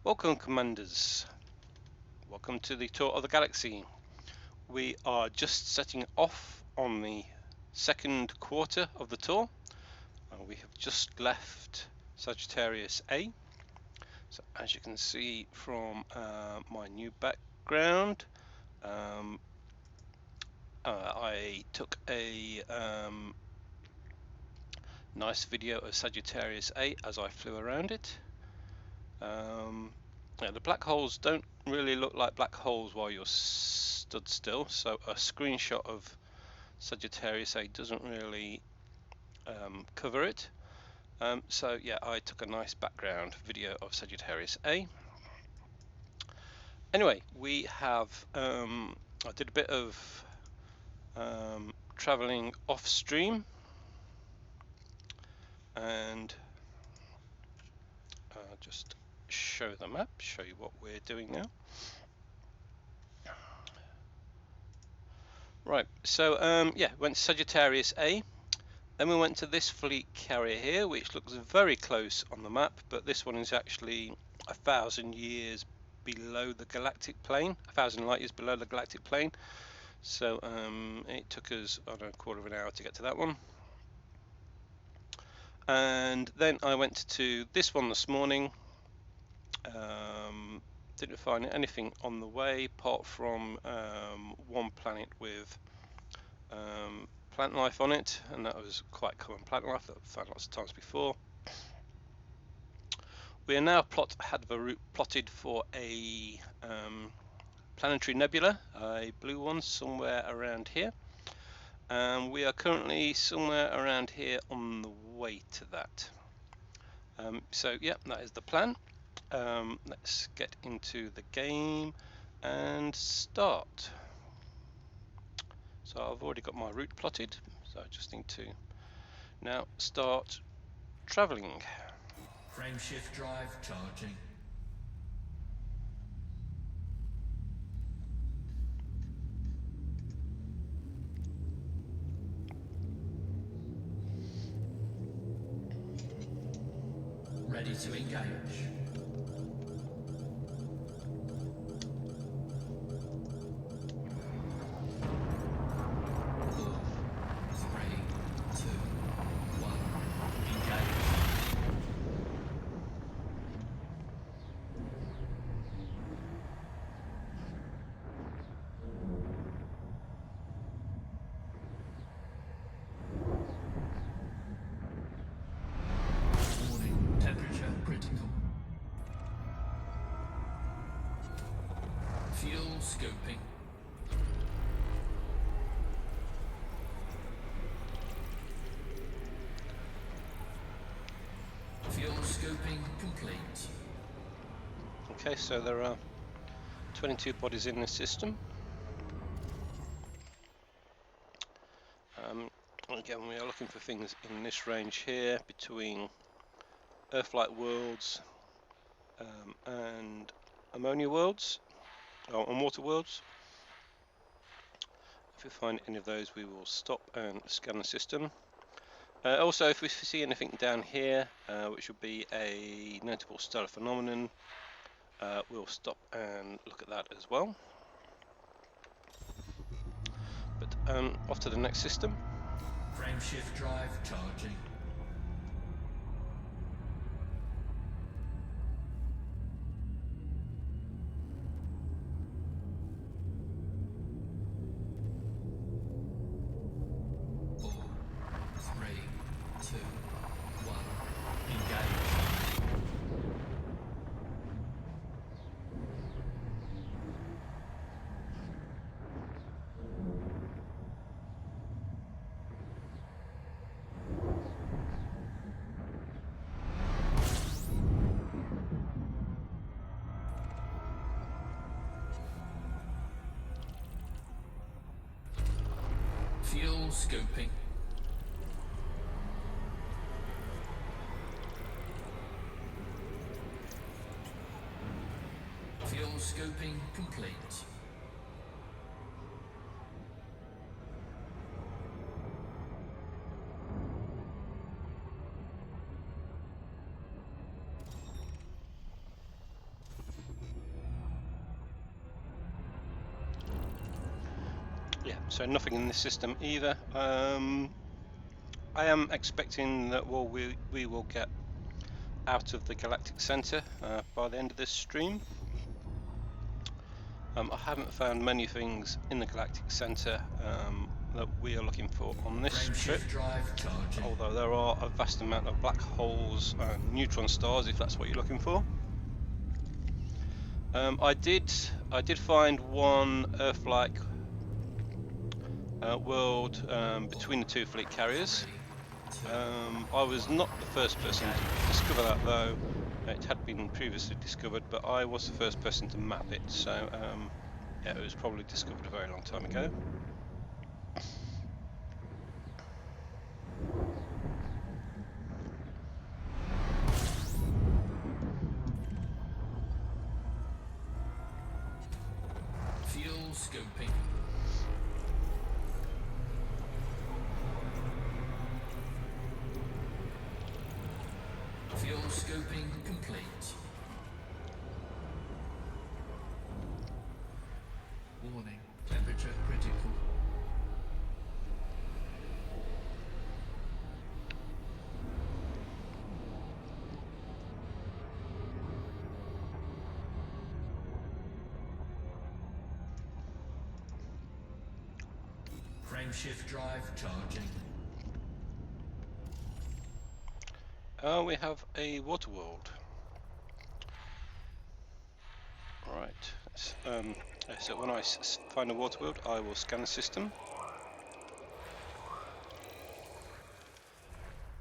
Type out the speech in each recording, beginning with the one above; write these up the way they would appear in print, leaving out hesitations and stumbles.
Welcome, Commanders. Welcome to the tour of the galaxy. We are just setting off on the second quarter of the tour. We have just left Sagittarius A. So as you can see from my new background, I took a nice video of Sagittarius A as I flew around it. The black holes don't really look like black holes while you're stood still, so a screenshot of Sagittarius A doesn't really cover it. So yeah, I took a nice background video of Sagittarius A. Anyway, we have I did a bit of traveling off stream, and just show the map, show you what we're doing now. Right, so yeah, went to Sagittarius A. Then we went to this fleet carrier here, which looks very close on the map, but this one is actually 1,000 years below the galactic plane, 1,000 light years below the galactic plane. So it took us, I don't know, a quarter of an hour to get to that one. And then I went to this one this morning. Didn't find anything on the way apart from one planet with plant life on it, and that was quite common plant life that I've found lots of times before. We are now have a route plotted for a planetary nebula, a blue one somewhere around here, and we are currently somewhere around here on the way to that. So yeah, that is the plan. Let's get into the game and start. So I've already got my route plotted, so I just need to now start traveling. Frameshift drive charging. Ready to engage. Okay, so there are 22 bodies in the system. Again, we are looking for things in this range here between Earth-like worlds and ammonia worlds, and water worlds. If we find any of those, we will stop and scan the system. Also, if we see anything down here, which would be a notable stellar phenomenon, we'll stop and look at that as well. But off to the next system. Frameshift drive charging. Fuel scoping. Fuel scoping complete. So nothing in this system either. I am expecting that we will get out of the Galactic Center by the end of this stream. I haven't found many things in the Galactic Center that we are looking for on this trip, Frameshift drive charging. although there are a vast amount of black holes and neutron stars if that's what you're looking for. I did find one Earth-like world between the two fleet carriers. I was not the first person to discover that, though. It had been previously discovered, but I was the first person to map it, so yeah, it was probably discovered a very long time ago. Fuel scoping. Fuel scoping complete. Warning, temperature critical. Frameshift drive charging. We have a water world. Right. So when I find a water world, I will scan the system.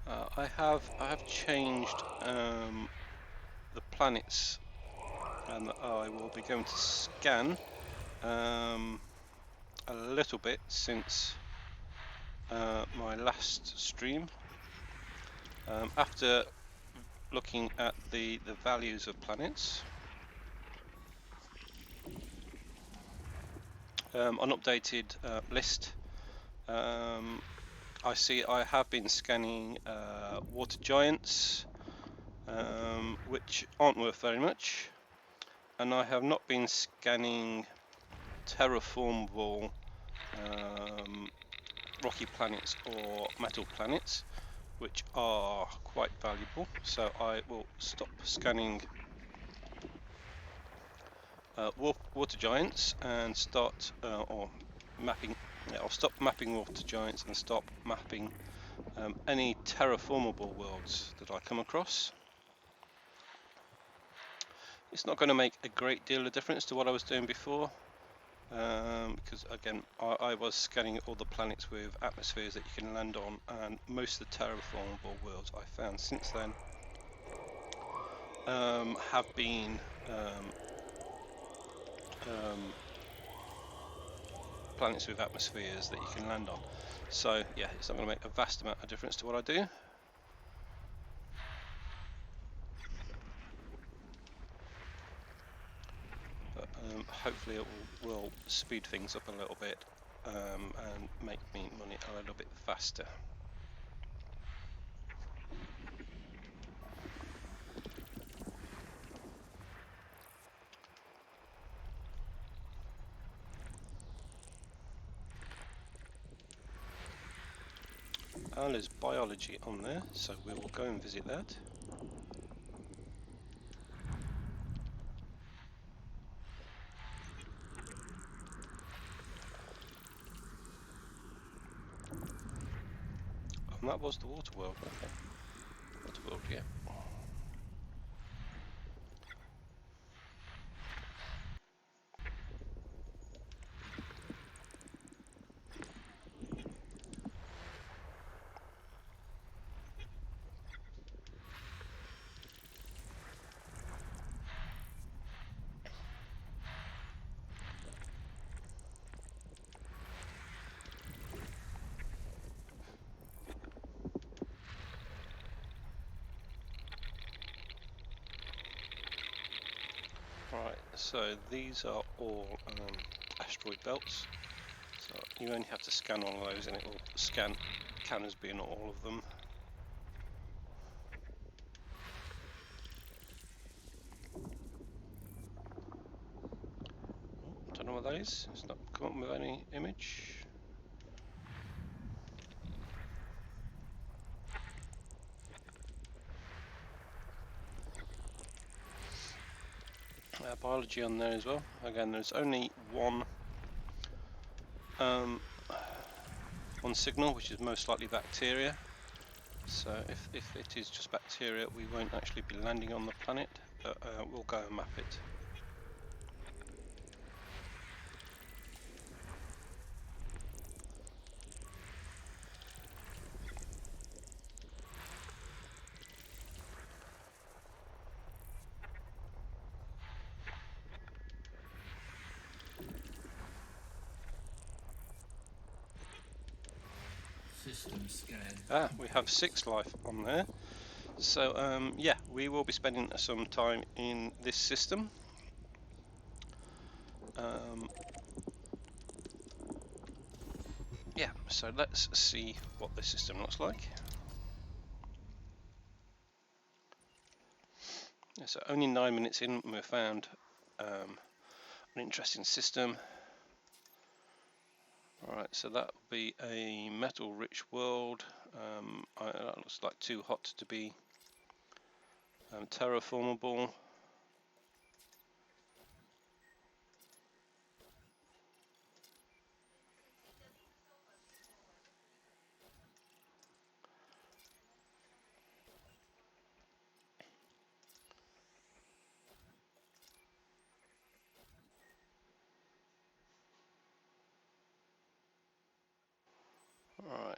I have changed the planets that I will be going to scan a little bit since my last stream. After looking at the values of planets, an updated list, I see I have been scanning water giants, which aren't worth very much, and I have not been scanning terraformable rocky planets or metal planets, which are quite valuable. So I will stop scanning water giants and start or mapping. Yeah, I'll stop mapping water giants and stop mapping any terraformable worlds that I come across. It's not going to make a great deal of difference to what I was doing before, because again I was scanning all the planets with atmospheres that you can land on, and most of the terraformable worlds I found since then have been planets with atmospheres that you can land on. So yeah, it's not going to make a vast amount of difference to what I do. But hopefully it will speed things up a little bit and make me money a little bit faster. There's biology on there, so we will go and visit that. And that was the water world, okay. Water world, yeah. Right, so these are all asteroid belts. So you only have to scan one of those and it will scan can as being all of them. Don't know what that is. It's not come up with any image. biology on there as well. Again, there's only one signal, which is most likely bacteria. So if it is just bacteria, we won't actually be landing on the planet, but we'll go and map it. System scan. We have 6 life on there. So yeah, we will be spending some time in this system. Yeah, so let's see what this system looks like. Yeah, so only 9 minutes in, we found an interesting system. Alright, so that will be a metal-rich world. That looks like too hot to be terraformable. Alright.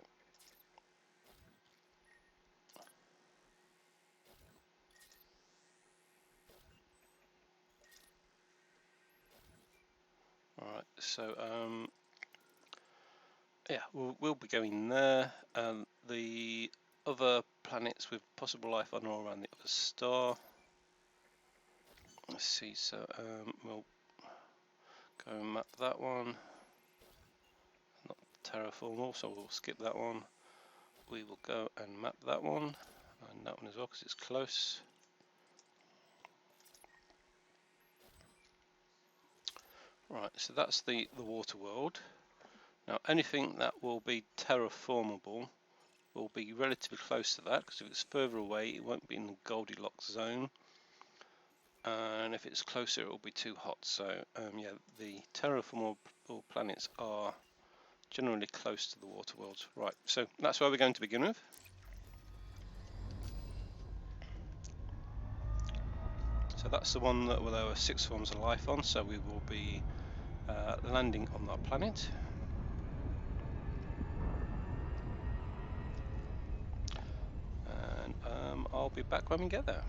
Alright, so yeah, we'll be going there. The other planets with possible life on or around the other star. Let's see, so we'll go and map that one. Not terraformal, so we'll skip that one. We will go and map that one, and that one as well because it's close. Right, so that's the water world. Now anything that will be terraformable will be relatively close to that, because if it's further away it won't be in the Goldilocks zone, and if it's closer it will be too hot. So yeah, the terraformable planets are generally close to the water worlds. Right, so that's where we're going to begin with. So that's the one that there were 6 forms of life on, so we will be landing on our planet. And I'll be back when we get there.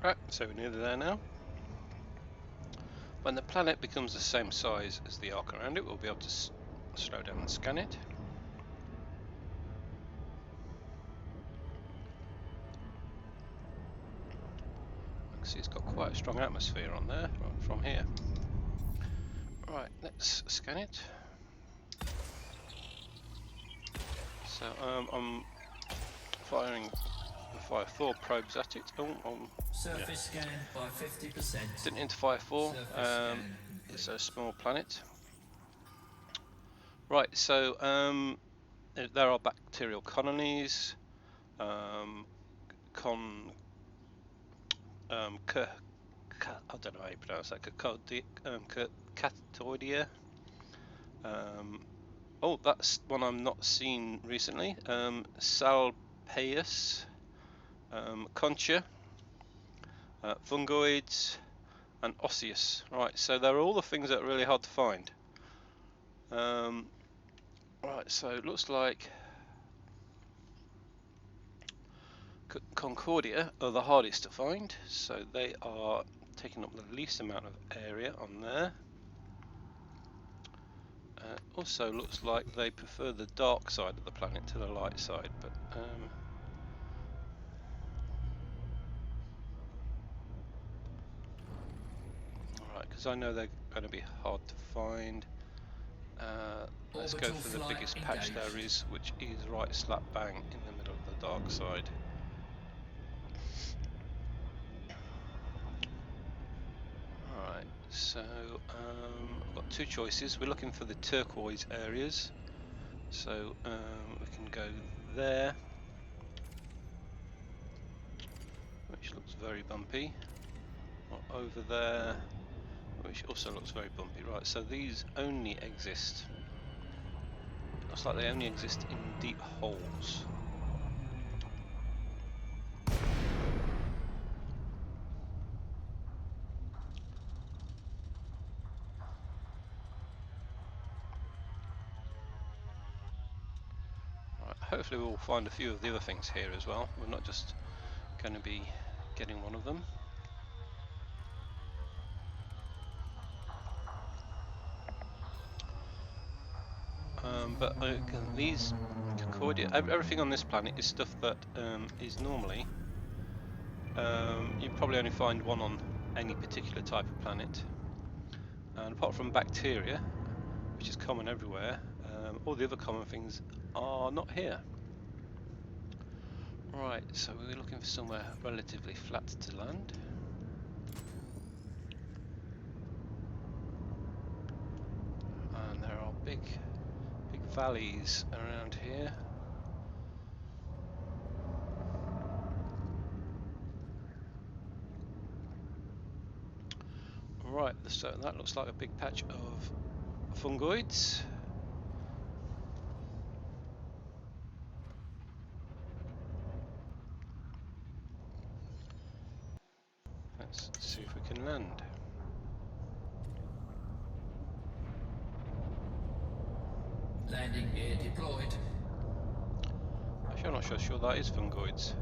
Right, so we're nearly there now. When the planet becomes the same size as the arc around it, we'll be able to slow down and scan it. I can see it's got quite a strong atmosphere on there from here. Right, let's scan it. So I'm fire 4 probes at it. Surface scan by 50%. Didn't need to fire 4. Scan It's a small planet. Right, so there are bacterial colonies. I don't know how you pronounce that. Catoidea. Oh, that's one I'm not seen recently. Salpaeus, concha, fungoids, and osseous. Right, so they're all the things that are really hard to find. Right, so it looks like Concordia are the hardest to find, so they are taking up the least amount of area on there. Also looks like they prefer the dark side of the planet to the light side, but alright, because I know they're going to be hard to find. Let's go for the biggest patch there is, which is right slap bang in the middle of the dark side. Alright, so I've got 2 choices. We're looking for the turquoise areas, so we can go there, which looks very bumpy, or over there, which also looks very bumpy. Right, so these only exist, looks like they only exist in deep holes. Right, hopefully we'll find a few of the other things here as well. We're not just going to be getting one of them. But these Concordia, everything on this planet is stuff that is normally, you probably only find one on any particular type of planet. And apart from bacteria, which is common everywhere, all the other common things are not here. Right, so we're looking for somewhere relatively flat to land. And there are big valleys around here. Right, so that looks like a big patch of fungoids. Let's see if we can land. Landing gear deployed. Actually, I'm not sure that is fungoids.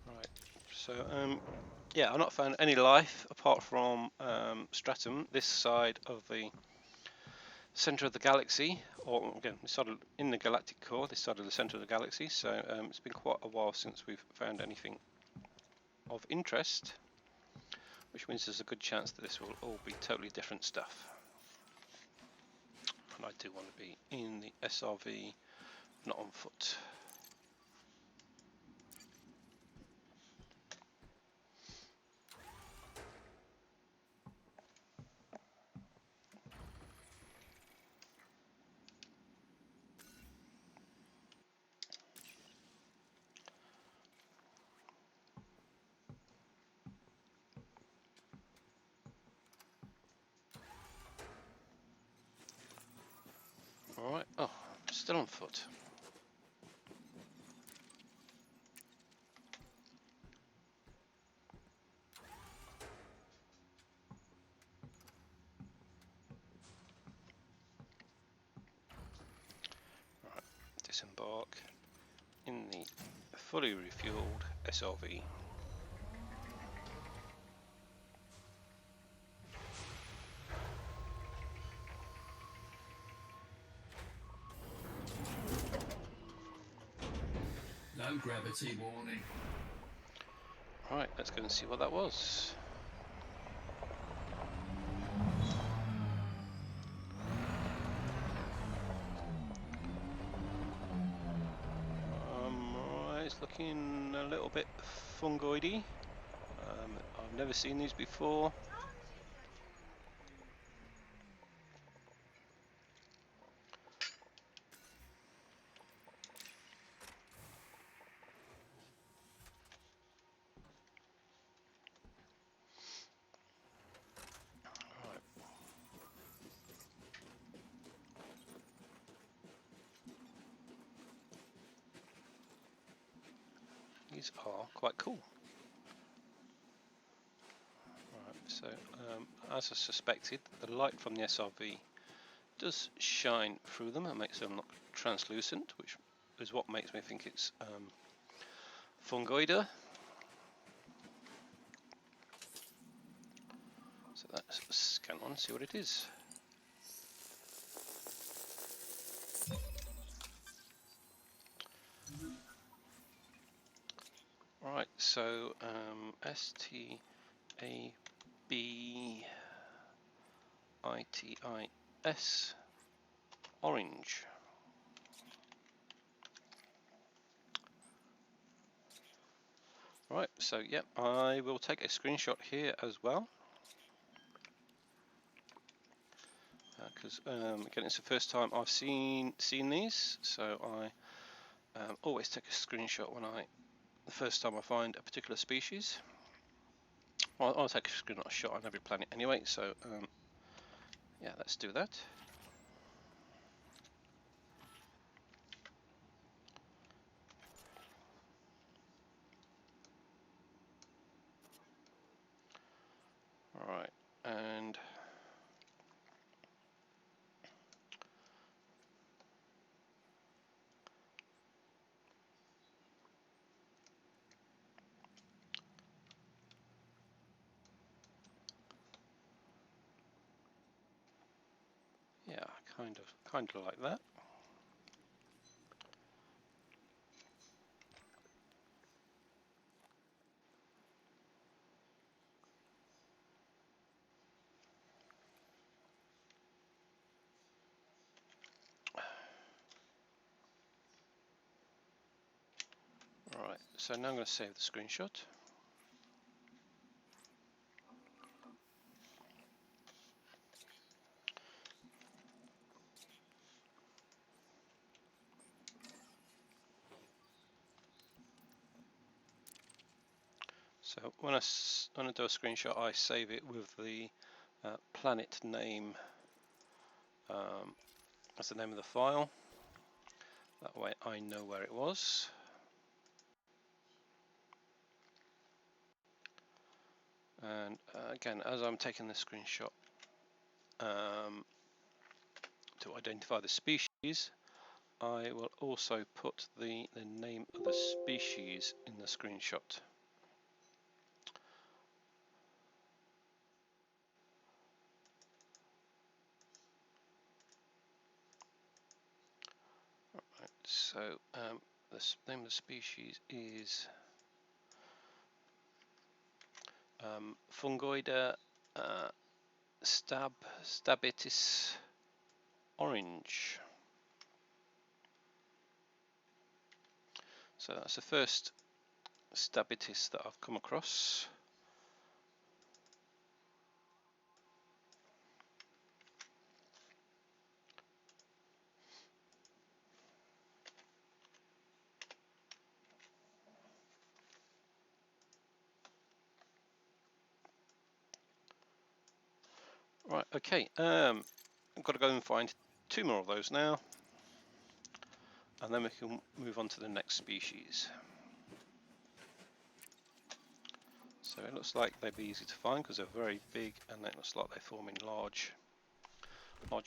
Right, so yeah, I've not found any life apart from stratum this side of the centre of the galaxy, or again, sort of in the galactic core, this side of the centre of the galaxy. So it's been quite a while since we've found anything of interest, which means there's a good chance that this will all be totally different stuff. And I do want to be in the SRV, not on foot. Alright, oh, still on foot. disembark in the fully refueled SRV. Low gravity warning. Right, let's go and see what that was. Right, it's looking a little bit fungoidy. I've never seen these before. Right. These are quite cool. Right, so as I suspected, the light from the SRV does shine through them and makes them look translucent, which is what makes me think it's fungoida. So let's scan on and see what it is. Right, so STABITIS orange. Right, so yep, I will take a screenshot here as well. Because again, it's the first time I've seen these, so I always take a screenshot when the first time I find a particular species. Well, I'll take a screenshot on every planet anyway, so yeah, let's do that. Alright, and yeah, kind of like that. Alright, so now I'm going to save the screenshot. So when I do a screenshot, I save it with the planet name as the name of the file. That way I know where it was. And again, as I'm taking the screenshot to identify the species, I will also put the name of the species in the screenshot. Right, so the name of the species is Fungoida stabitis orange. So that's the first stabitis that I've come across. Right, okay, I've got to go and find 2 more of those now, and then we can move on to the next species. So it looks like they'd be easy to find because they're very big, and it looks like they form in large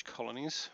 colonies.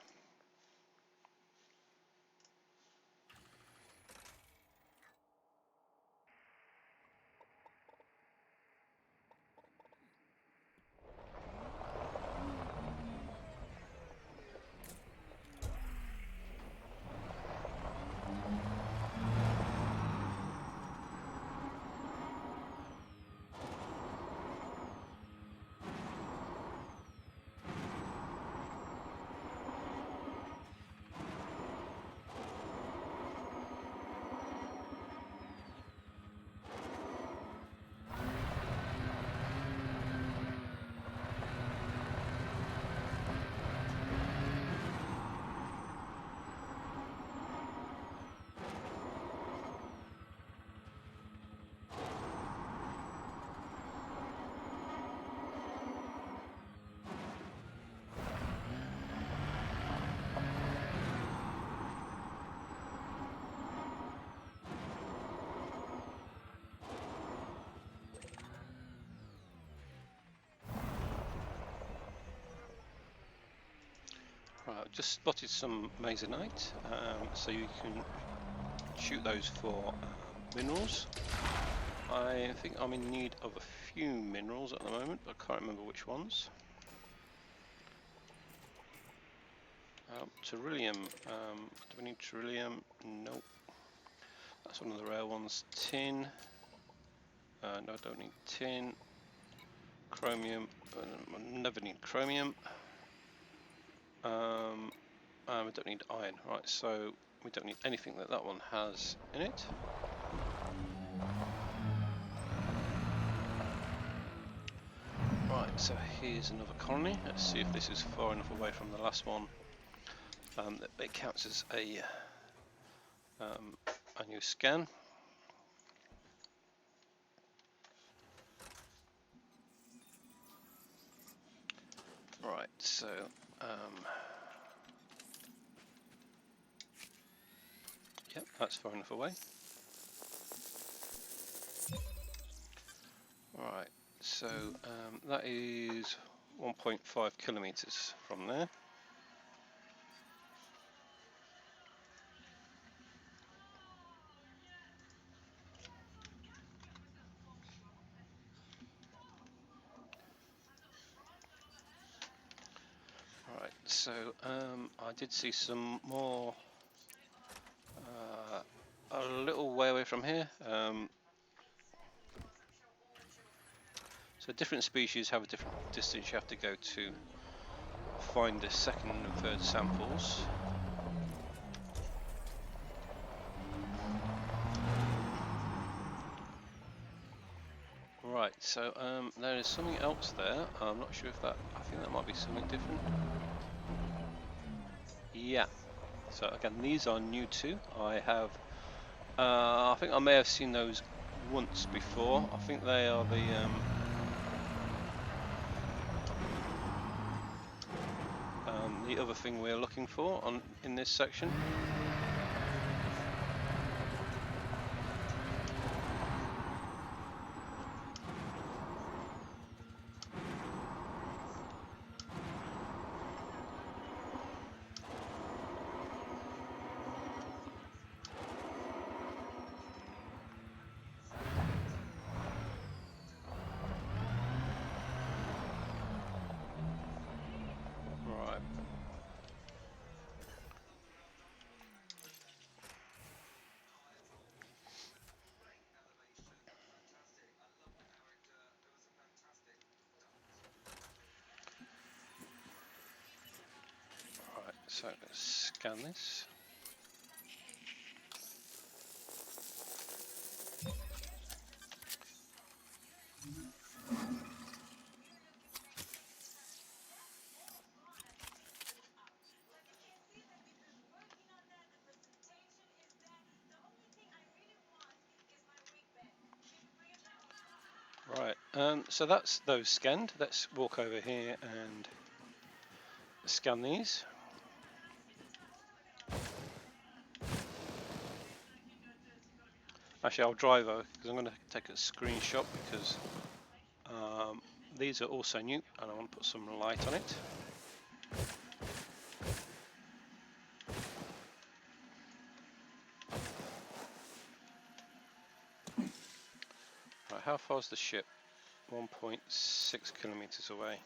Just spotted some masonite, so you can shoot those for minerals. I think I'm in need of a few minerals at the moment, but I can't remember which ones. Beryllium. Do we need beryllium? Nope. That's one of the rare ones. Tin. No, I don't need tin. Chromium. I never need chromium. We don't need iron. Right, so we don't need anything that one has in it. Right, so here's another colony. Let's see if this is far enough away from the last one that it counts as a new scan. Right, so yep, that's far enough away. Right, so that is 1.5 kilometers from there. Right, so I did see some more a little way away from here. So different species have a different distance you have to go to find the second and third samples. Right, so there is something else there. I'm not sure if that, I think that might be something different. Yeah, so again, these are new too. I have, I think I may have seen those once before. I think they are the other thing we're looking for in this section. Right. Right, so let's scan this. Right, so that's those scanned. Let's walk over here and scan these. Actually, I'll drive over because I'm going to take a screenshot because these are also new and I want to put some light on it. Right, how far is the ship? 1.6 kilometers away.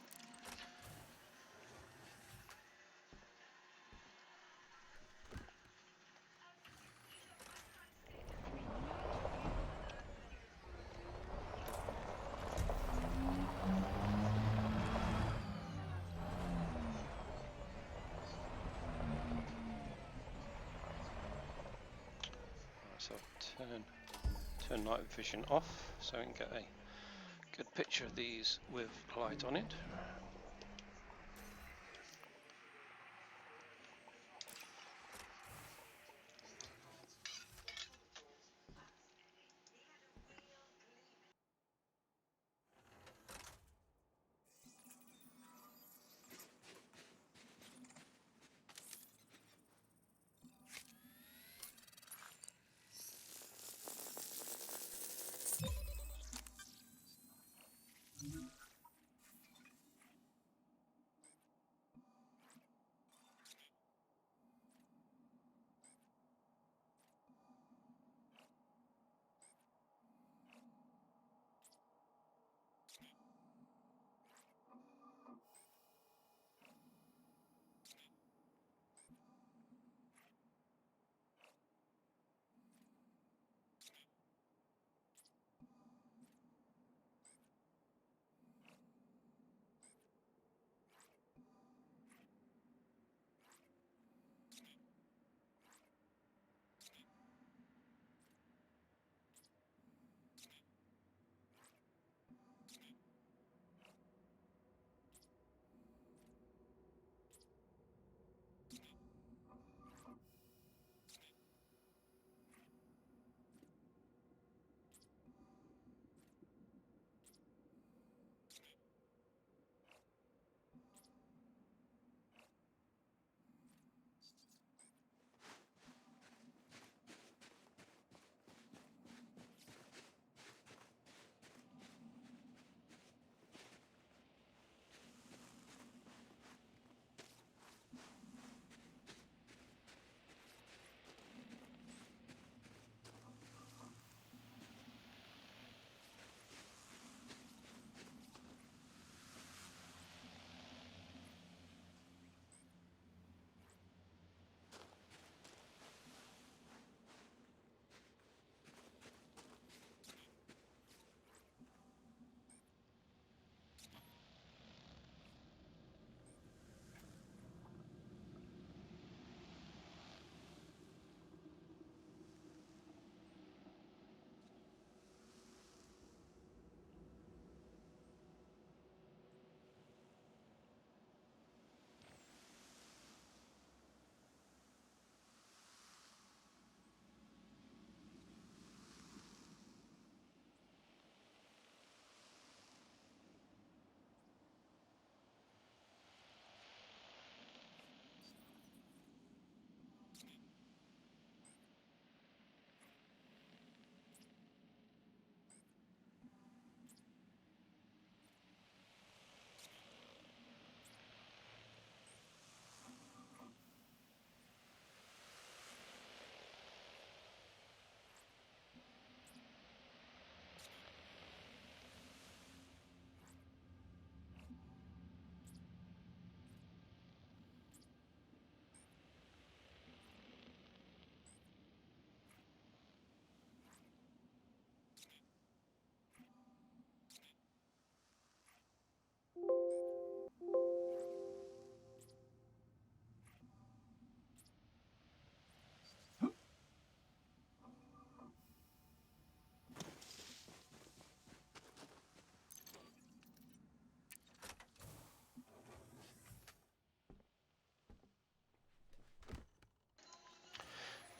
So turn night vision off so we can get a good picture of these with light on it.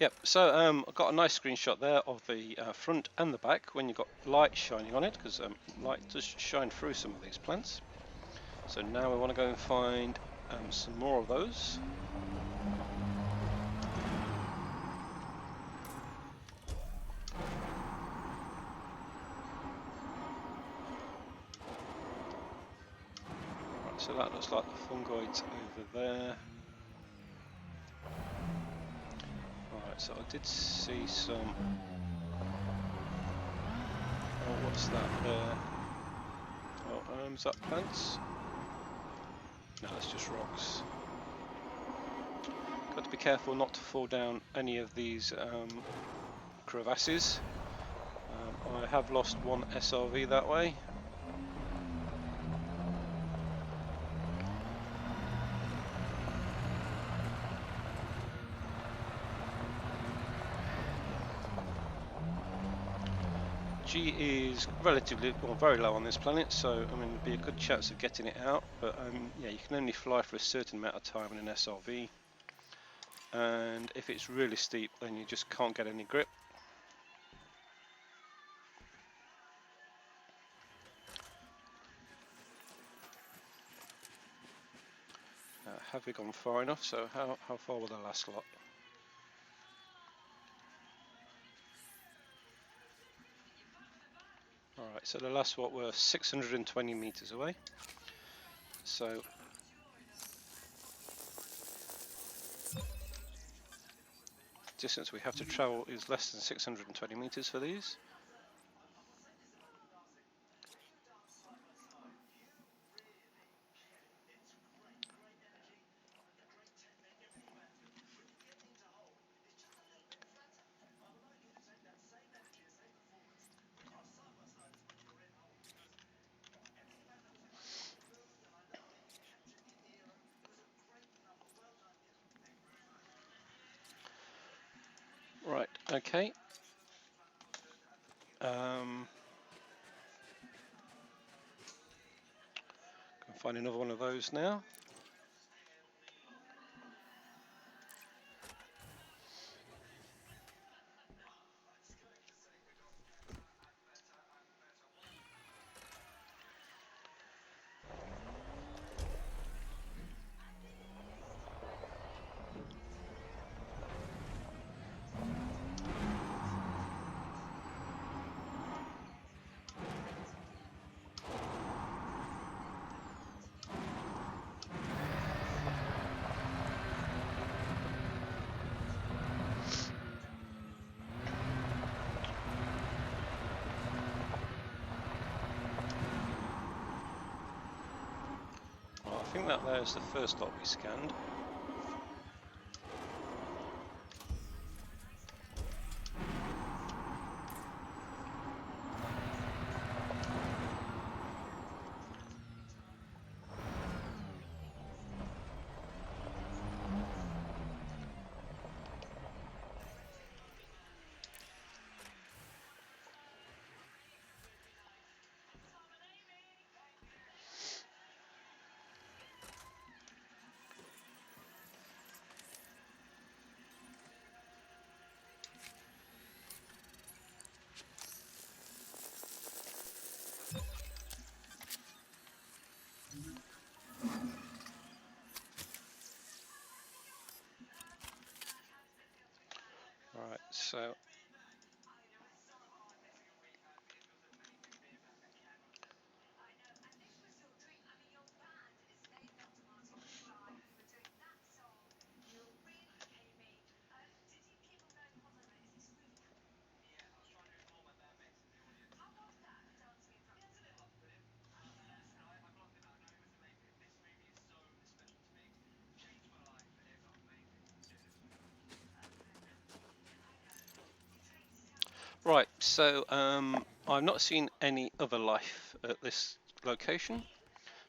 Yep, so I've got a nice screenshot there of the front and the back when you've got light shining on it, because light does shine through some of these plants. So now we want to go and find some more of those. Right, so that looks like the fungoids over there. Alright, so I did see some... Oh, what's that there? Oh, is that plants? No, that's just rocks. Got to be careful not to fall down any of these crevasses. I have lost one SRV that way. G is relatively, well, very low on this planet, so I mean, there'd be a good chance of getting it out. But yeah, you can only fly for a certain amount of time in an SRV, and if it's really steep, then you just can't get any grip. Have we gone far enough? So how far will the last lot? Alright, so the last lot were 620 meters away. So distance we have to travel is less than 620 meters for these. Right, okay. Can find another one of those now. Well, I think that there's the first lot we scanned. Right, so right, so I've not seen any other life at this location,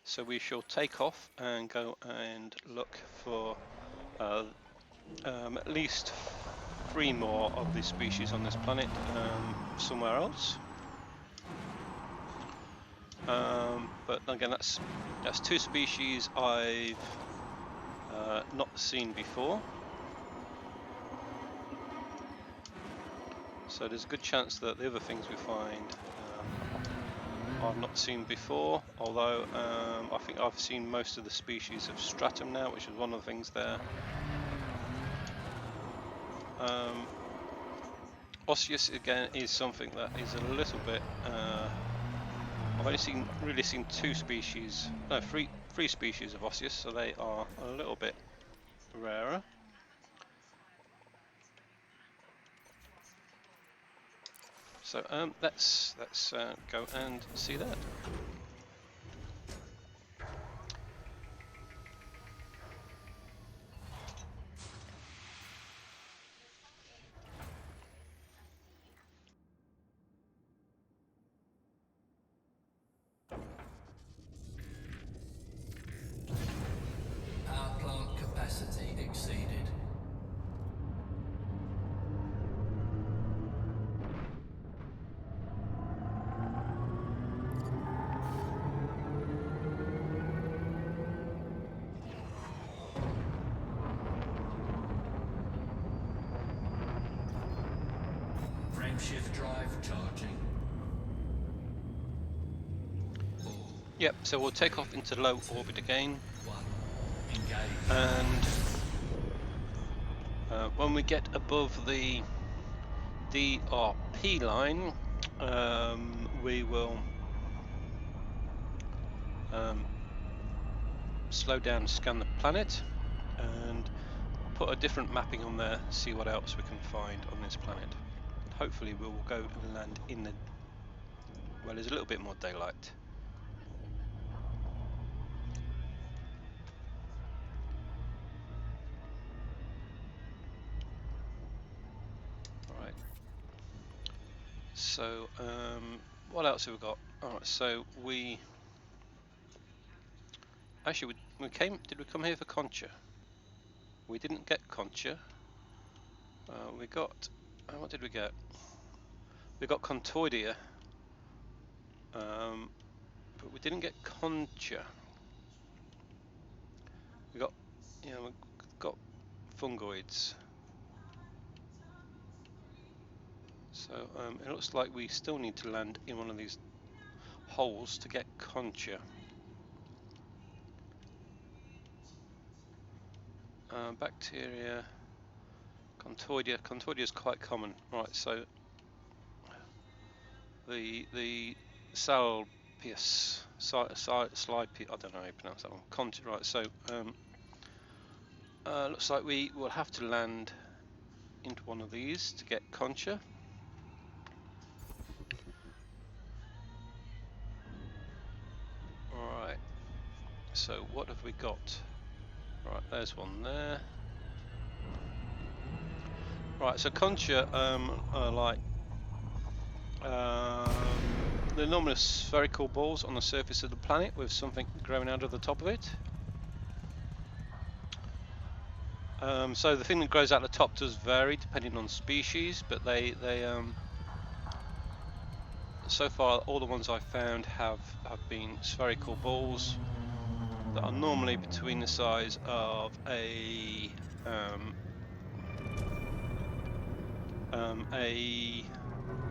so we shall take off and go and look for at least 3 more of this species on this planet somewhere else. But again, that's 2 species I've not seen before. So there's a good chance that the other things we find I've not seen before, although I think I've seen most of the species of stratum now, which is one of the things there. Osseous again is something that is a little bit. I've only really seen three species of Osseous, so they are a little bit rarer. So let's go and see that. Power plant capacity exceeded. Frameshift drive charging. Yep, so we'll take off into low orbit again. 1. Engage. And when we get above the DRP line, we will slow down and scan the planet and put a different mapping on there, see what else we can find on this planet. And hopefully we will go and land in the, well, there's a little bit more daylight. Alright, so what else have we got? Alright, so we actually did we come here for Concha? We didn't get Concha. We got, what did we get? We got Contoidia, but we didn't get Concha. We got fungoids. So it looks like we still need to land in one of these holes to get Concha. Bacteria, Contoidia. Contoidia is quite common, right? So the Salpius, slide, I don't know how you pronounce that one. Concha, right? So looks like we will have to land into one of these to get Concha. Alright, so what have we got? Right, there's one there. Right, so Concha are like they're normally spherical balls on the surface of the planet with something growing out of the top of it. So the thing that grows out the top does vary depending on species, but they so far all the ones I've found have been spherical balls that are normally between the size of a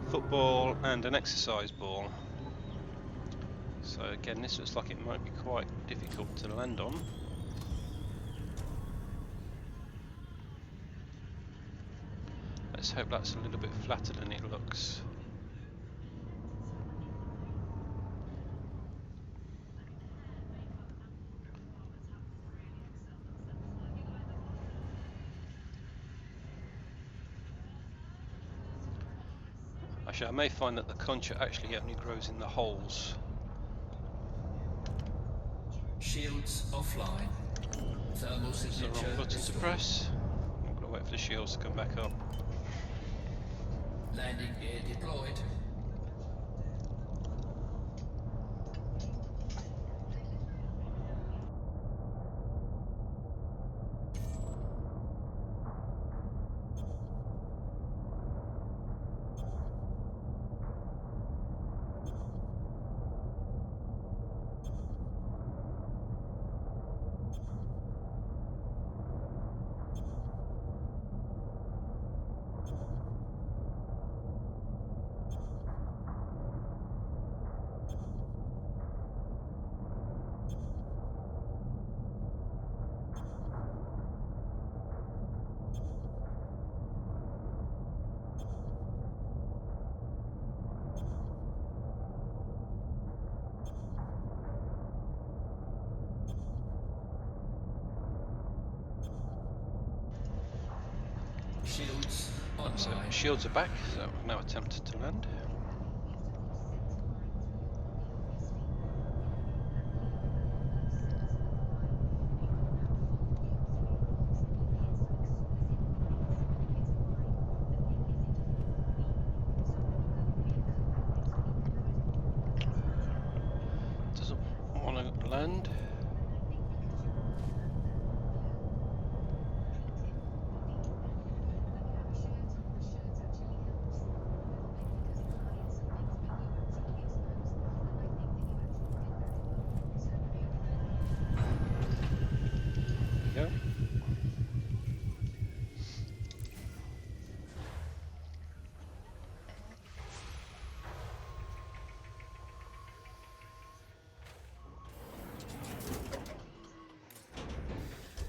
football and an exercise ball. So again, this looks like it might be quite difficult to land on. Let's hope that's a little bit flatter than it looks. Actually, I may find that the Concha actually only grows in the holes. Shields offline. Thermal It's the signature wrong button to restored. press. I've got to wait for the shields to come back up. Landing gear deployed. Shields So online. shields are back, so we'll now attempt to land. Doesn't want to land. There we go.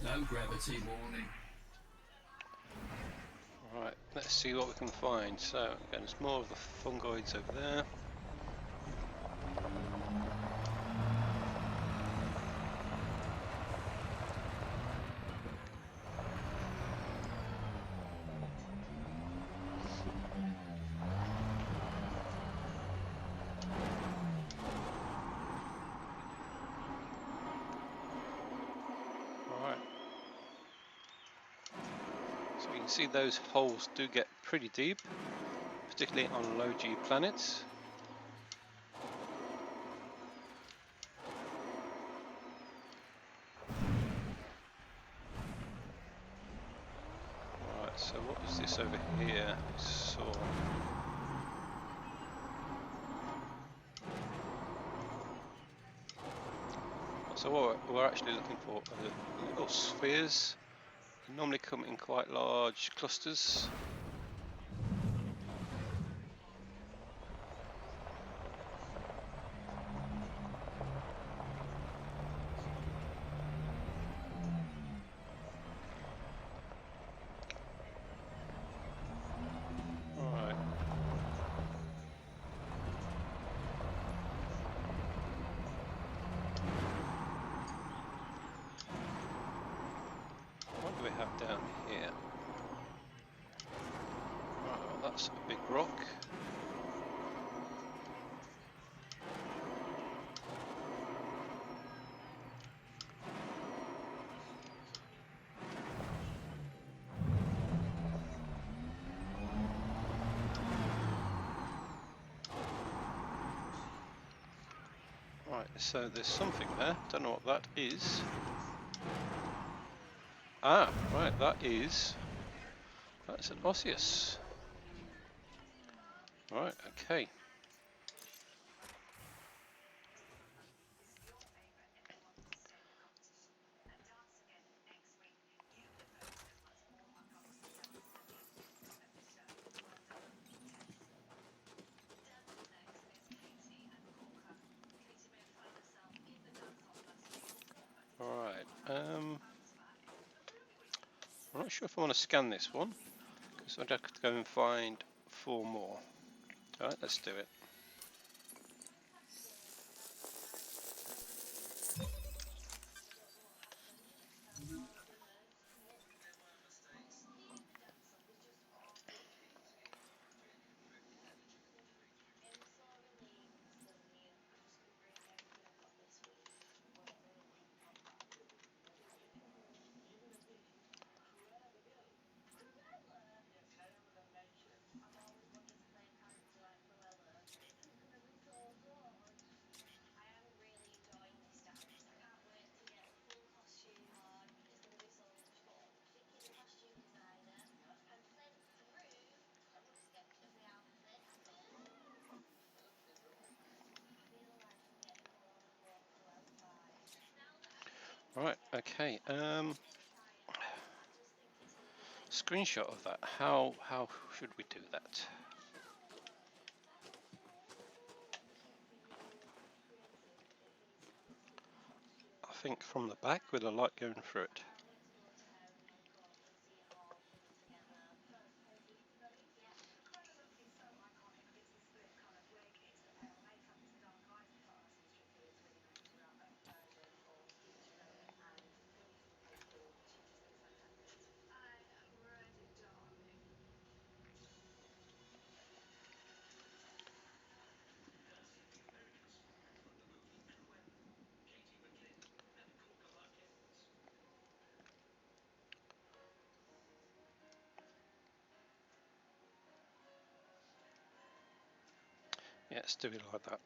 Low gravity warning. Right, let's see what we can find. So again, there's more of the fungoids over there. Alright. So you can see those holes do get pretty deep, particularly on low G planets. Right, so what was this over here? So what we're actually looking for are little spheres. They normally come in quite large clusters. Alright. What do we have down here? Right, well, that's a big rock. Right, so there's something there. Don't know what that is. Ah, right, that's an osseous. Right, okay. Alright, I'm not sure if I want to scan this one, because I'd have to go and find 4 more. Alright, let's do it. Right, okay. Screenshot of that. How should we do that? I think from the back with a light going through it. Yeah, let's do it like that.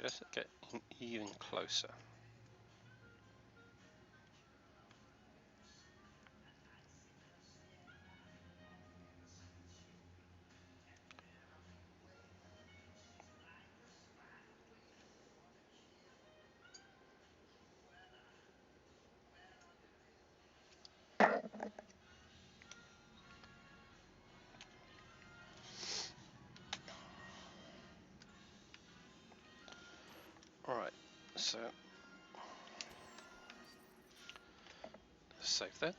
Just get even closer. Alright, so save that.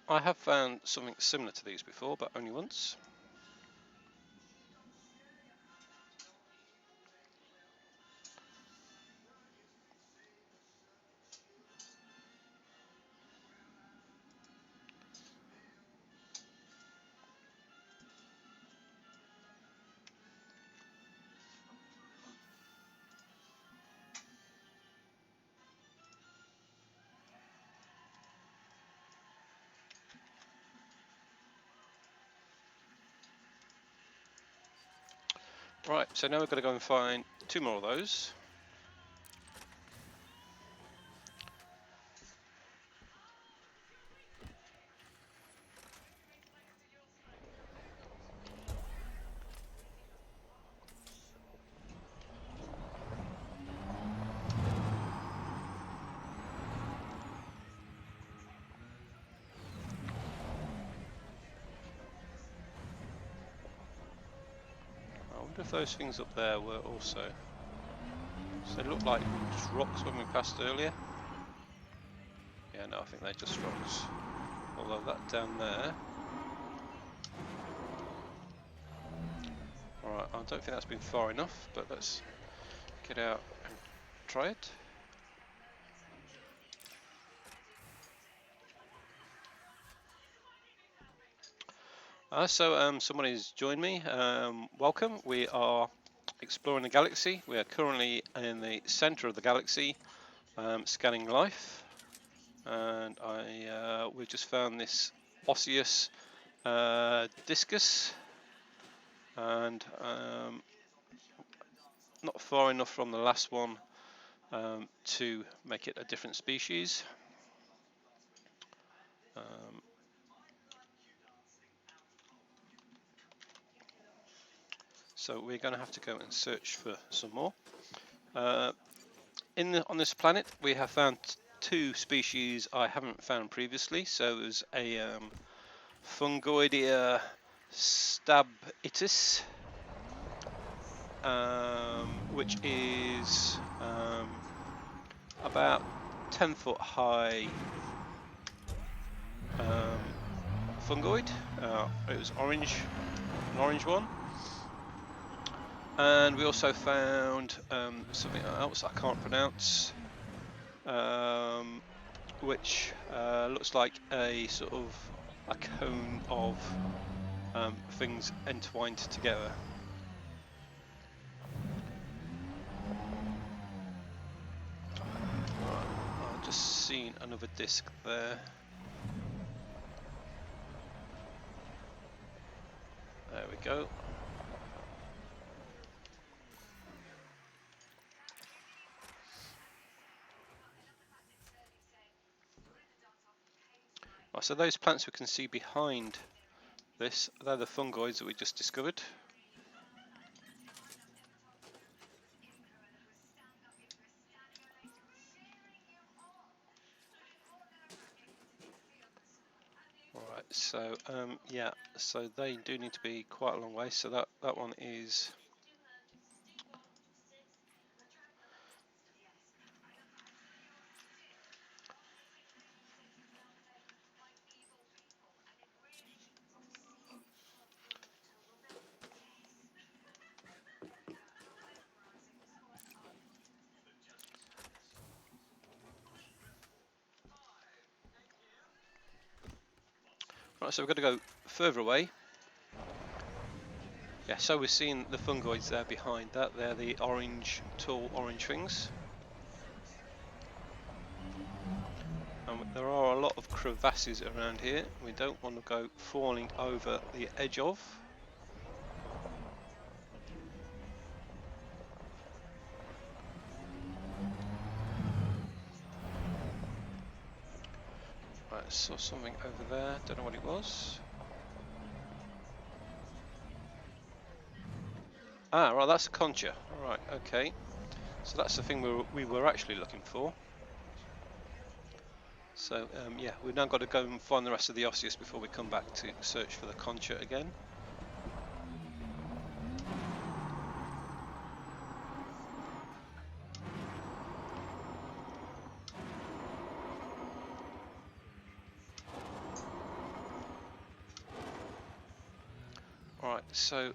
I have found something similar to these before, but only once. Right, so now we've got to go and find 2 more of those. I wonder if those things up there were also... So they looked like just rocks when we passed earlier. Yeah, no, I think they're just rocks. Although that down there... Alright, I don't think that's been far enough, but let's get out and try it. Somebody's joined me. Welcome. We are exploring the galaxy. We are currently in the centre of the galaxy, scanning life, and we've just found this osseous discus, and not far enough from the last one to make it a different species. So we're going to have to go and search for some more. On this planet, we have found 2 species I haven't found previously. So there's a Fungoidea stabitus, which is about 10 foot high fungoid. It was orange, an orange one. And we also found something else I can't pronounce, which looks like a sort of a cone of things entwined together. Right, I've just seen another disc there. There we go. Right, so those plants we can see behind this, they're the fungoids that we just discovered. Alright, so yeah, so they do need to be quite a long way, so that one is... Right, so we've got to go further away. so we're seeing the fungoids there behind that. They're the orange, tall orange things. And there are a lot of crevasses around here. We don't want to go falling over the edge of. Right, I saw something over there. Don't know what it was. Ah, right, that's a concha. Right, okay. So that's the thing we were actually looking for. So yeah, we've now got to go and find the rest of the osseous before we come back to search for the concha again. Right, so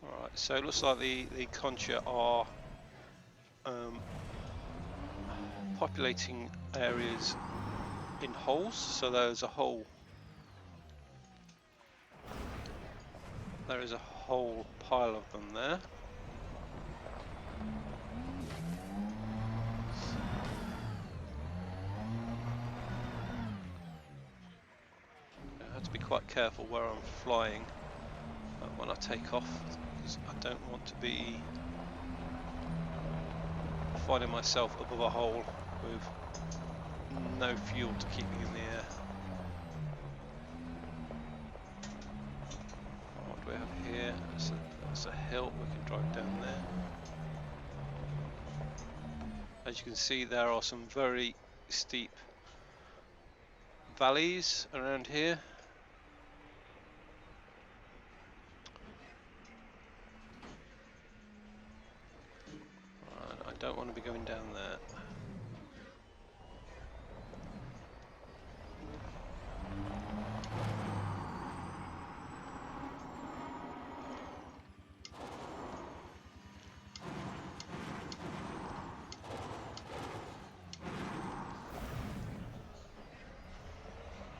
right, so it looks like the concha are populating areas in holes. So there's a hole. There is a whole pile of them there. I have to be quite careful where I'm flying when I take off, because I don't want to be finding myself above a hole with no fuel to keep me in the air. What do we have here? That's a hill, we can drive down there. As you can see, there are some very steep valleys around here. I don't want to be going down there.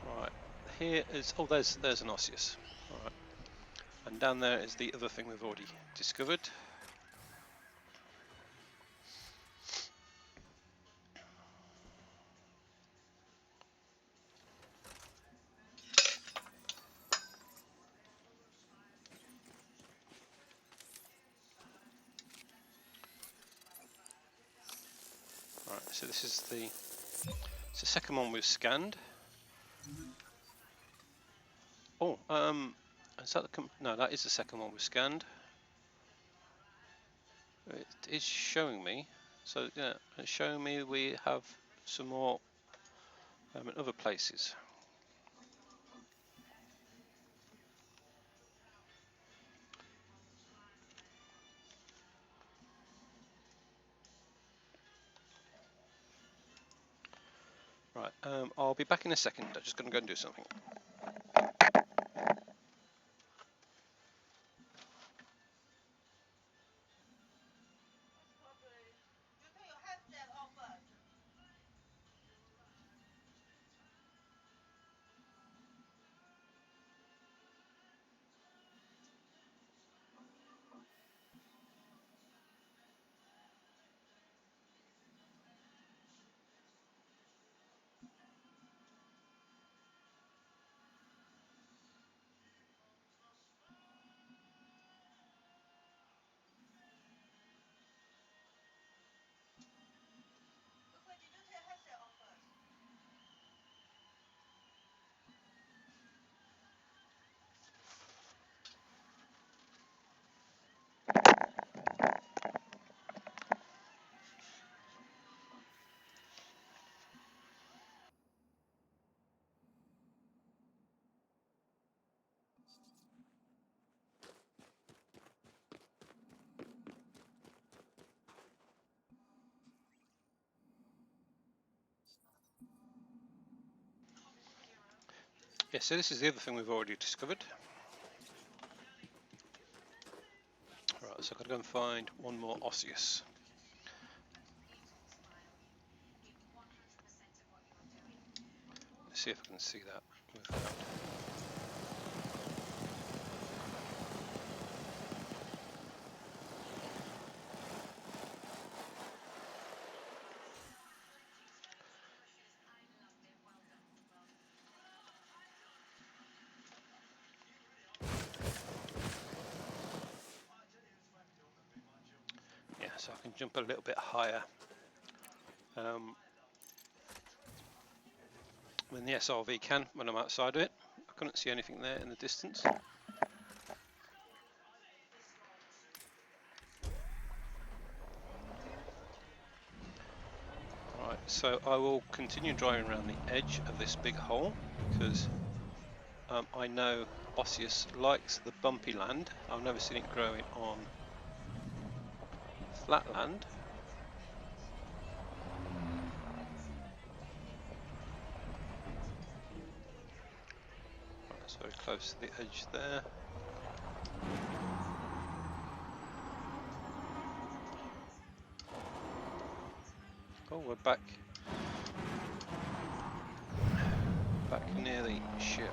Right, here is, oh, there's an osseous. Right, and down there is the other thing we've already discovered. Right, so this is it's the second one we've scanned. Oh, is that no, that is the second one we've scanned. It is showing me, so yeah, it's showing me we have some more in other places. Right, I'll be back in a second. I'm just going to go and do something. Yeah, so this is the other thing we've already discovered. Right, so I've got to go and find one more osseous. Let's see if I can see that without. Yeah, so I can jump a little bit higher than the SRV can when I'm outside of it. I couldn't see anything there in the distance. Right, so I will continue driving around the edge of this big hole because I know osseous likes the bumpy land. I've never seen it growing on flat land. Right, it's very close to the edge there. Oh, we're back near the ship.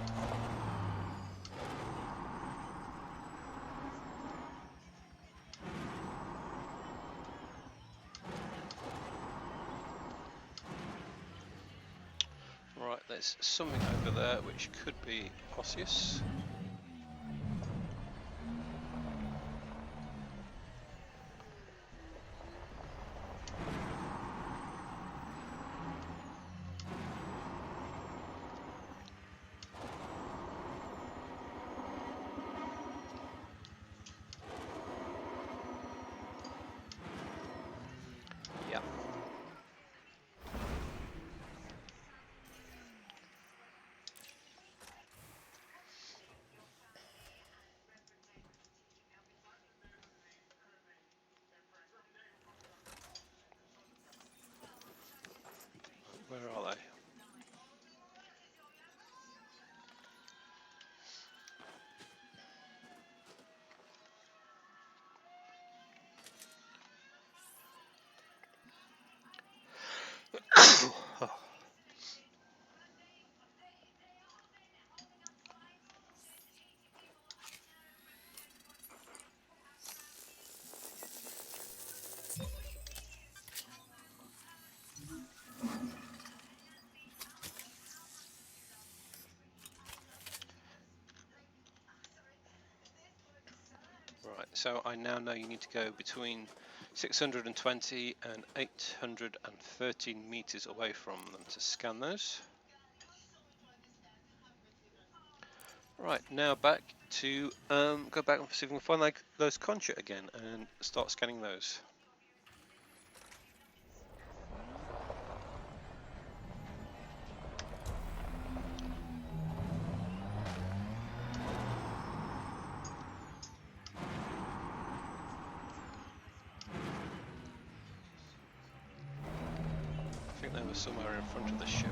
Right, there's something over there which could be osseous. Yeah. Where are they? Right, so I now know you need to go between 620 and 813 meters away from them to scan those. Right, now back to go back and see if we can find like those concha again and start scanning those. I think they were somewhere in front of the ship.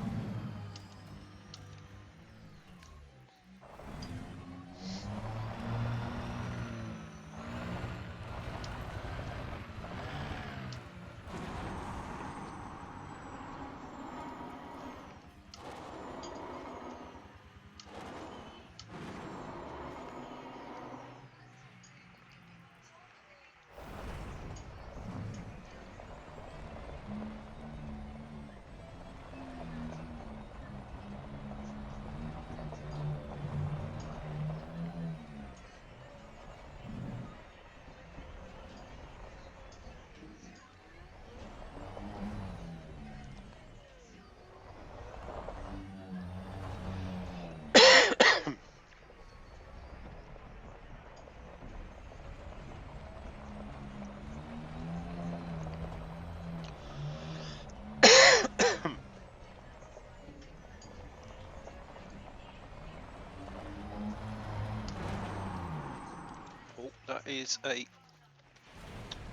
Oh, that is a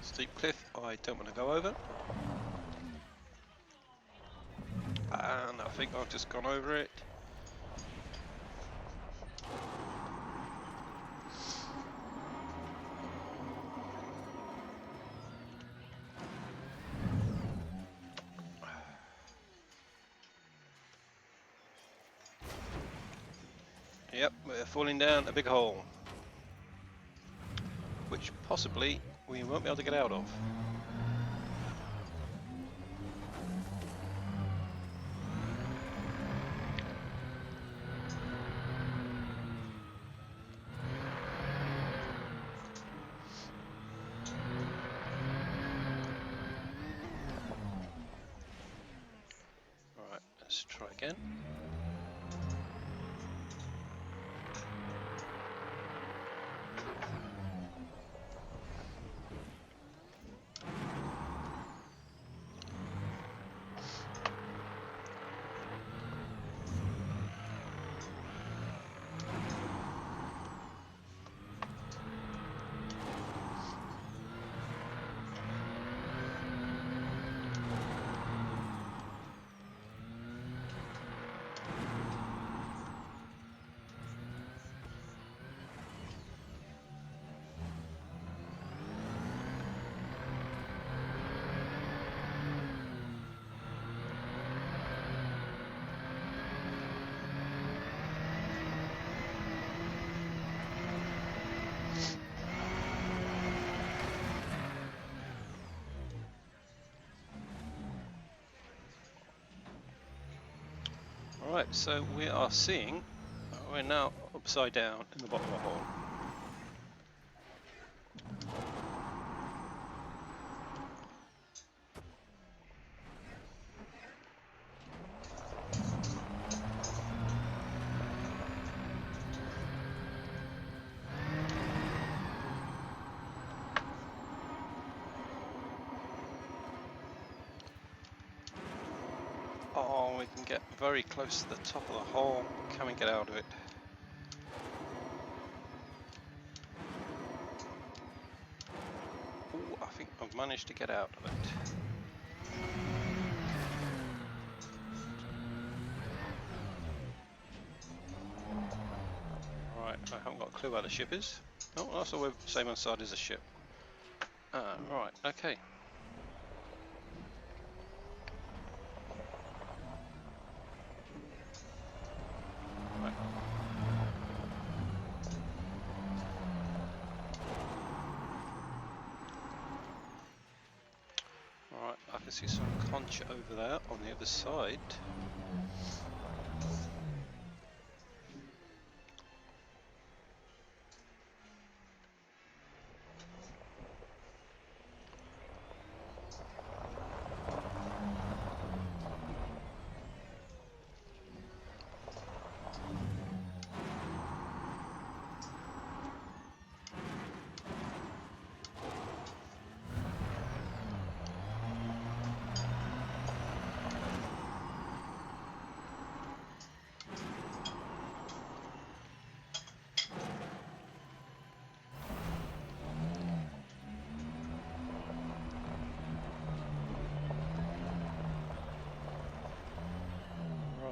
steep cliff I don't want to go over. And I think I've just gone over it. Yep, we're falling down a big hole, which possibly we won't be able to get out of. Alright, let's try again. Alright, so we are seeing, we're now upside down in the bottom of the hole. Oh, we can get very close to the top of the hole. Can we get out of it? Oh, I think I've managed to get out of it. Right, I haven't got a clue where the ship is. Oh, that's the same side as the ship. Right, okay. Right. Alright, I can see some conch over there on the other side.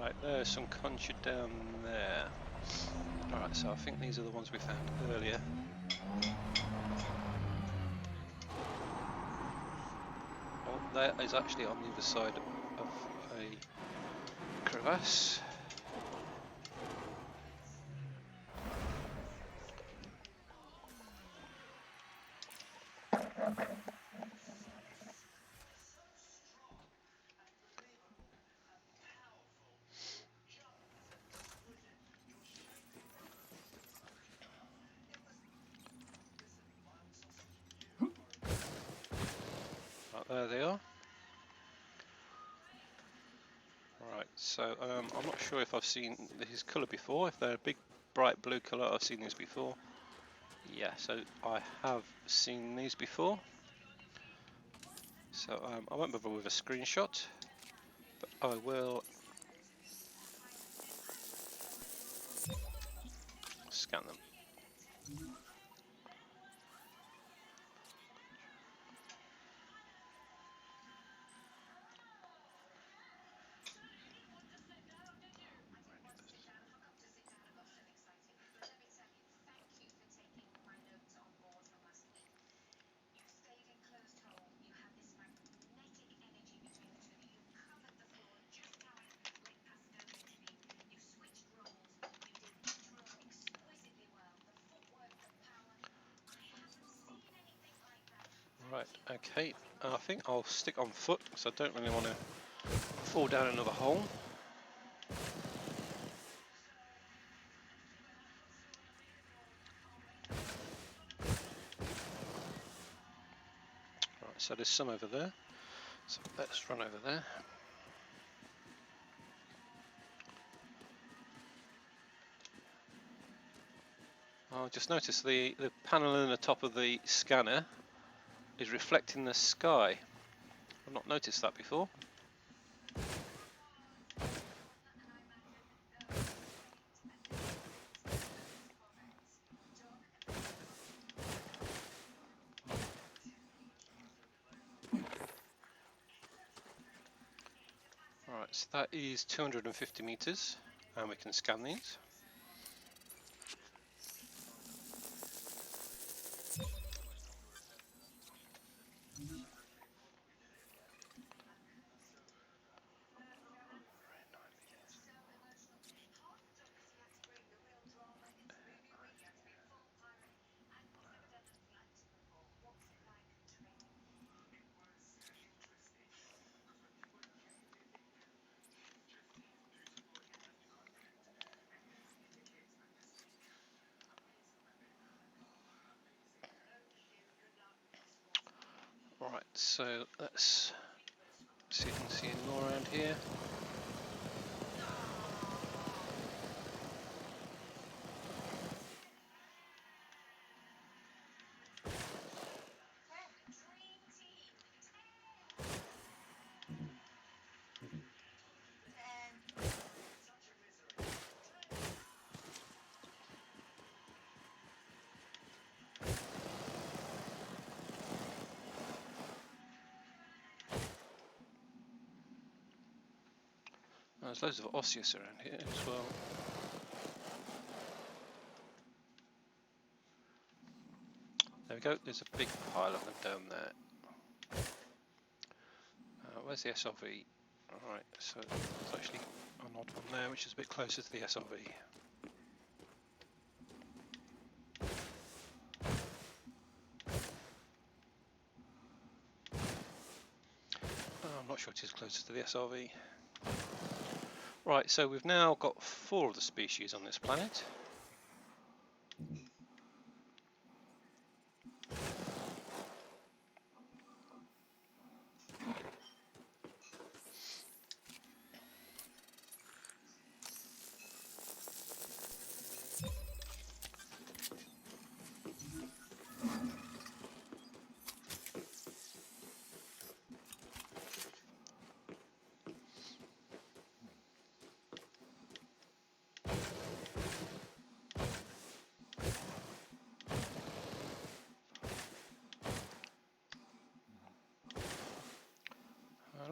Right, there's some conch down there. Alright, so I think these are the ones we found earlier. Oh, there is actually on the other side of a crevasse. Right, there they are. Right, so I'm not sure if I've seen his colour before. If they're a big bright blue colour, I've seen these before. Yeah, so I have seen these before. So I won't bother with a screenshot, but I will scan them. Right, okay. I think I'll stick on foot because I don't really want to fall down another hole. Right, so there's some over there. So let's run over there. I'll just notice the panel in the top of the scanner is reflecting the sky. I've not noticed that before. Alright, so that is 250 meters, and we can scan these. Alright, so let's see if we can see any more around here. There's loads of osseous around here as well. There we go, there's a big pile of them down there. Where's the SRV? Alright, so there's actually an odd one there which is a bit closer to the SRV. I'm not sure it is closer to the SRV. Right, so we've now got 4 of the species on this planet.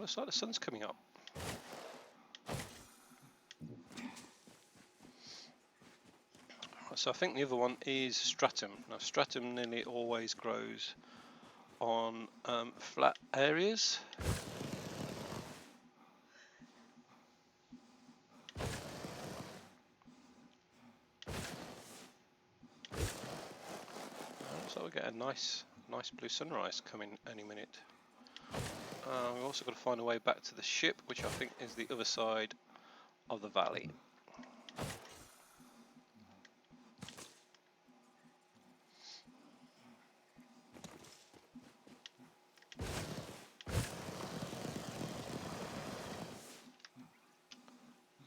Looks like the sun's coming up. So I think the other one is stratum. Now stratum nearly always grows on flat areas. Looks like we get a nice blue sunrise coming any minute. We've also got to find a way back to the ship, which I think is the other side of the valley.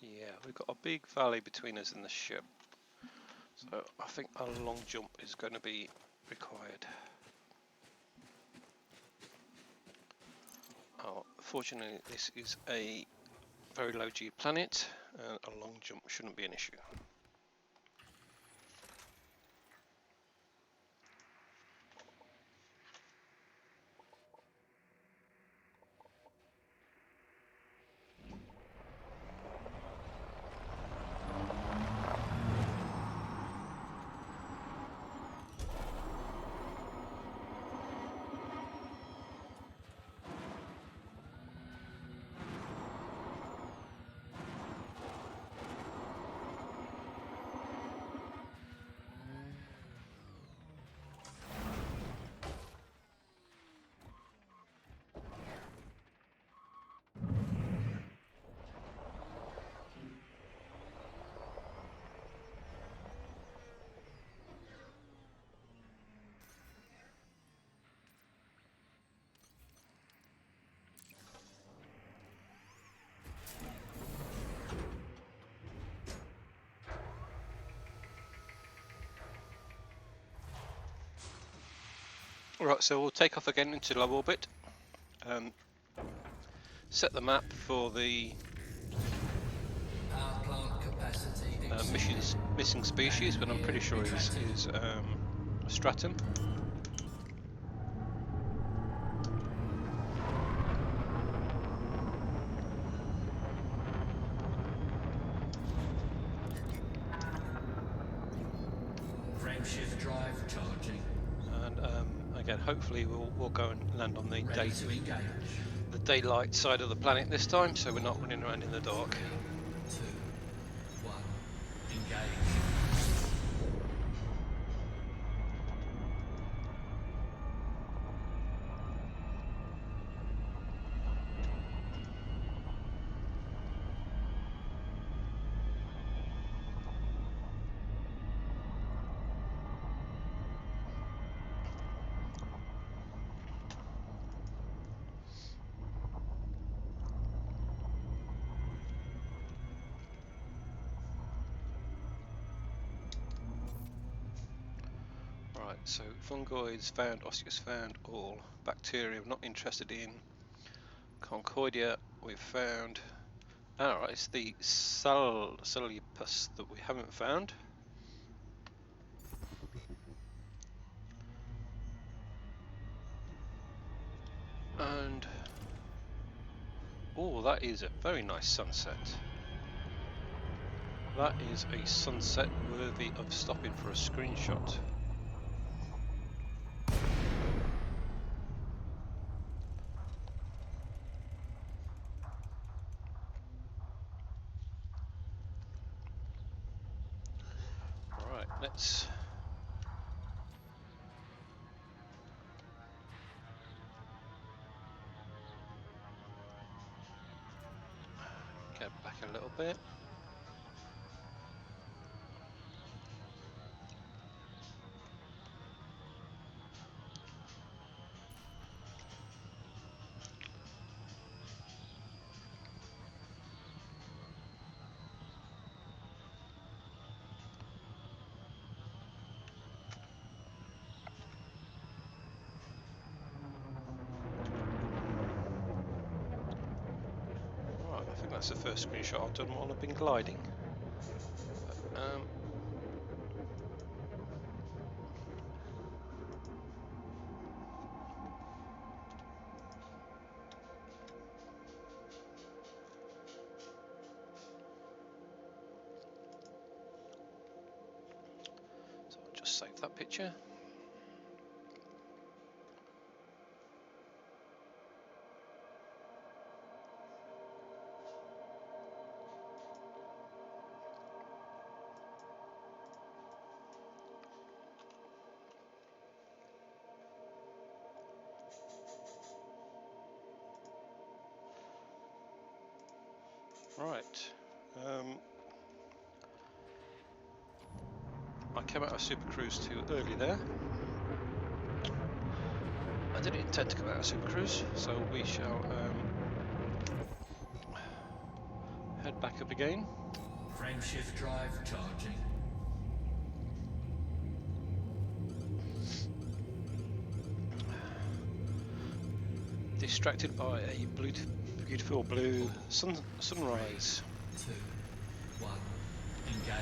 Yeah, we've got a big valley between us and the ship, so I think a long jump is going to be required. Oh, fortunately this is a very low G planet, and a long jump shouldn't be an issue. Right, so we'll take off again into low orbit. Set the map for the Power plant capacity missing species, but I'm pretty sure is stratum. Frameshift drive charging. And again, hopefully we'll go and land on the Ready to engage. daylight side of the planet this time, so we're not running around in the dark. 3, 2, 1. Engage. Right, so fungoids found, osseous found, all. Bacteria, not interested in. Conchoidea, we've found. Alright, it's the Celluipus that we haven't found. And oh, that is a very nice sunset. That is a sunset worthy of stopping for a screenshot. Right, let's get back a little bit. Right, I think that's the first screenshot I've done while I've been gliding. So I'll just save that picture. Right. I came out of Super Cruise too early there. I didn't intend to come out of Super Cruise, so we shall head back up again. Frameshift drive charging. Distracted by a beautiful blue sunrise. 2, 1. Engage.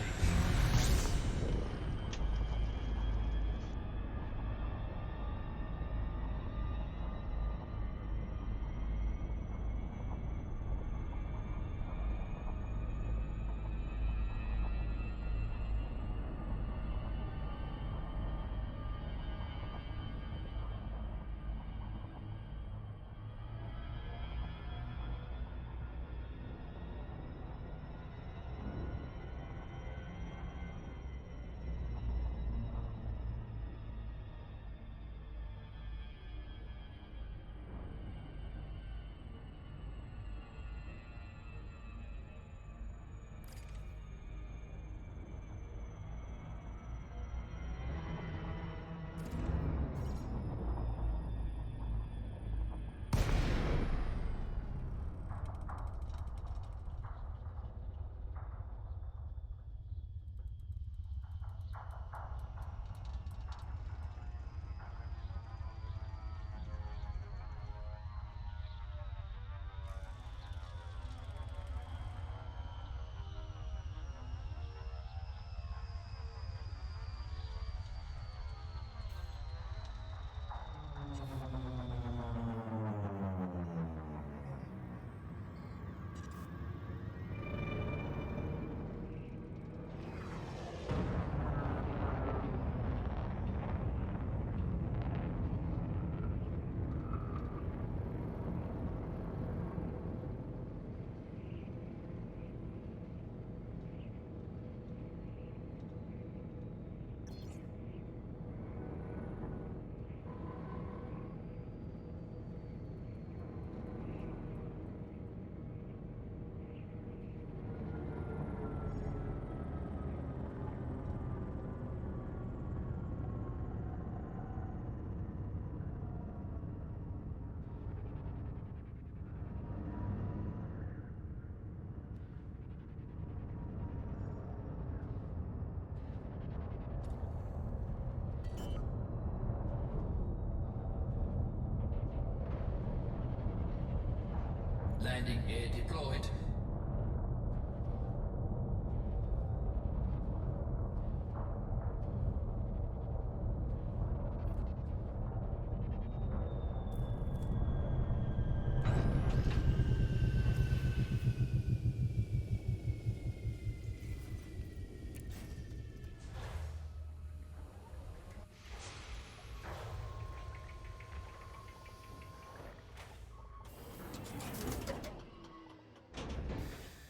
landing gear deployed.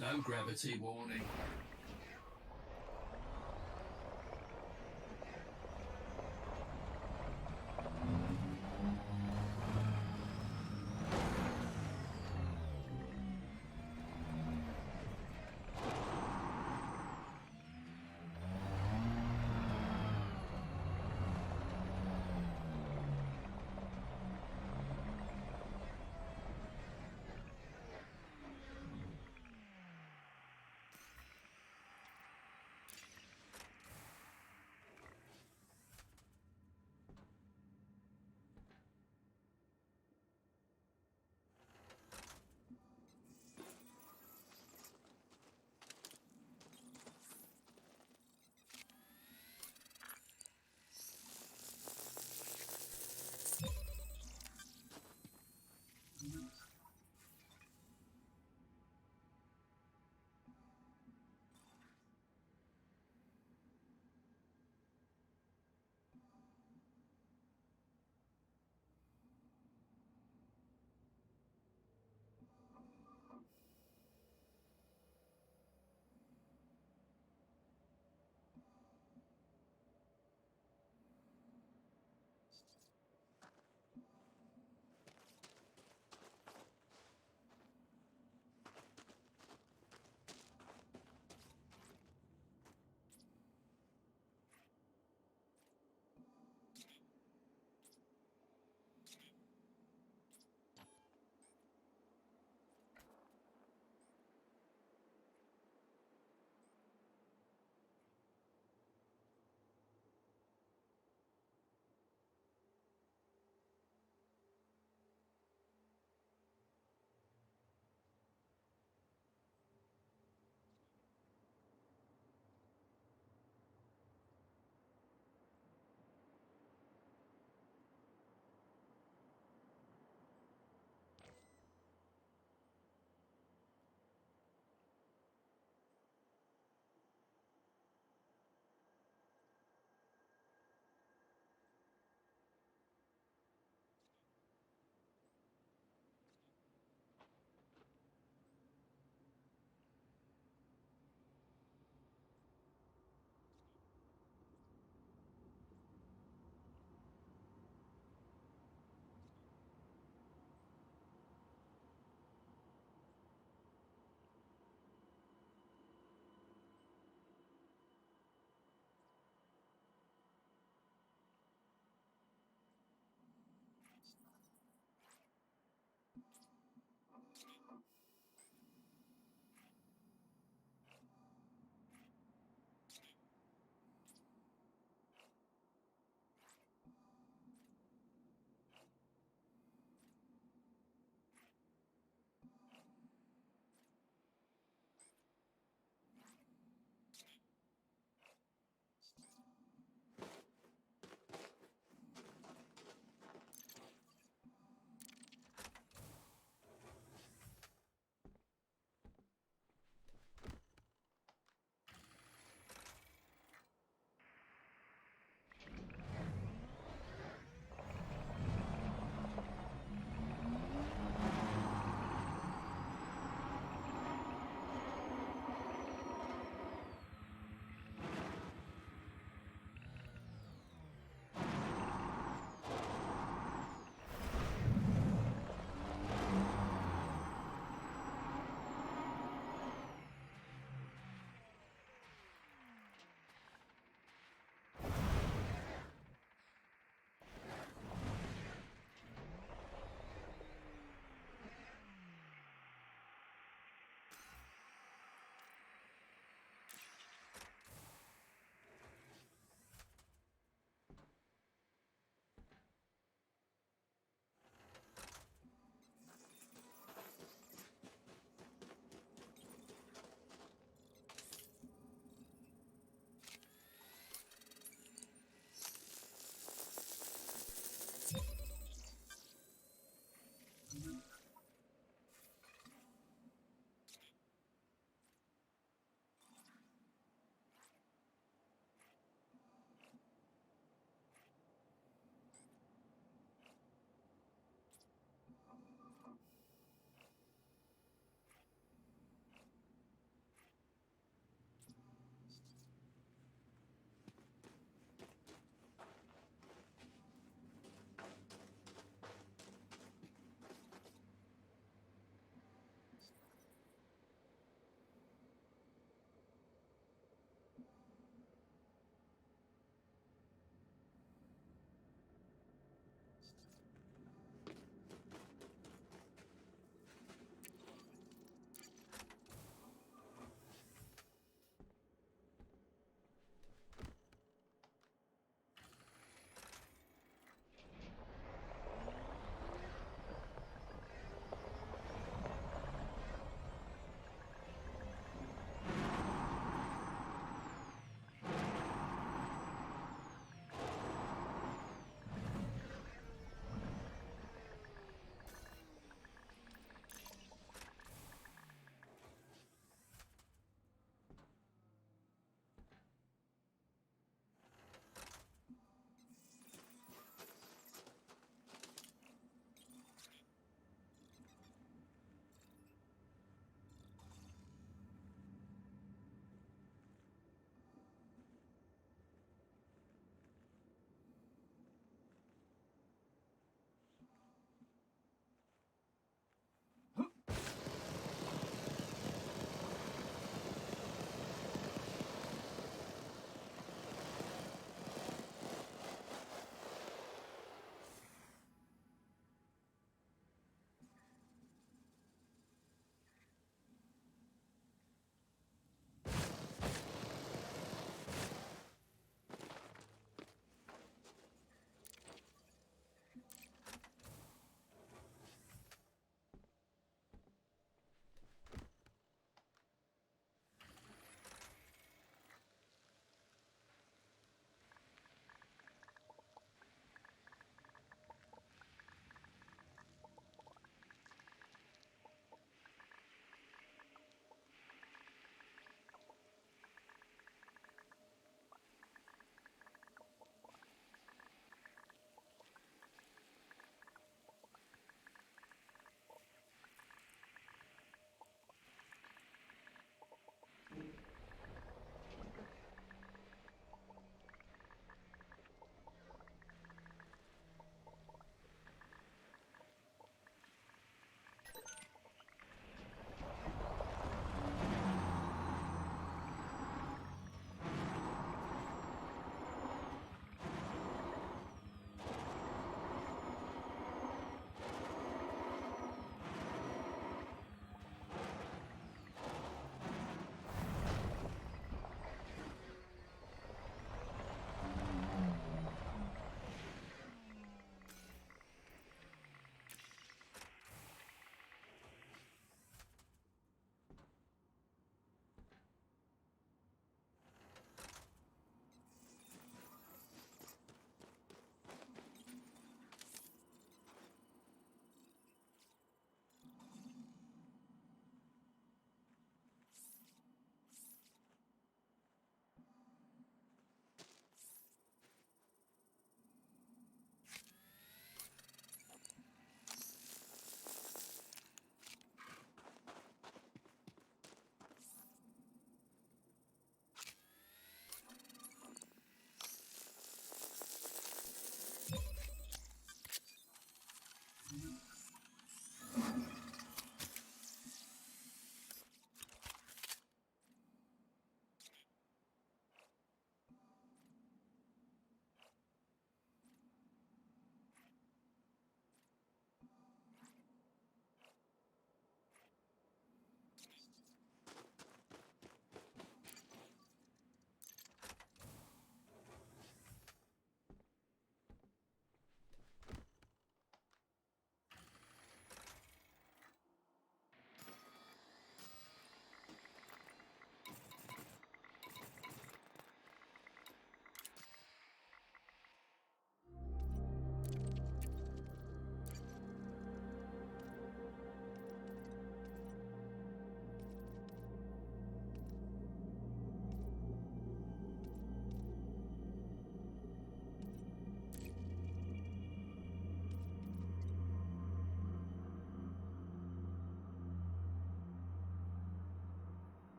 Low gravity warning.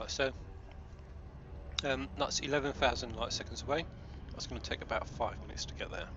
so that's 11,000 light seconds away. That's going to take about 5 minutes to get there.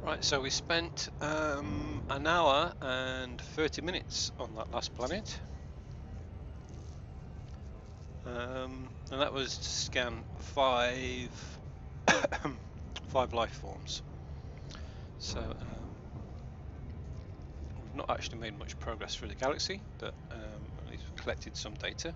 Right, so we spent an hour and 30 minutes on that last planet, and that was to scan 5 5 life forms. So we've not actually made much progress through the galaxy, but at least we've collected some data.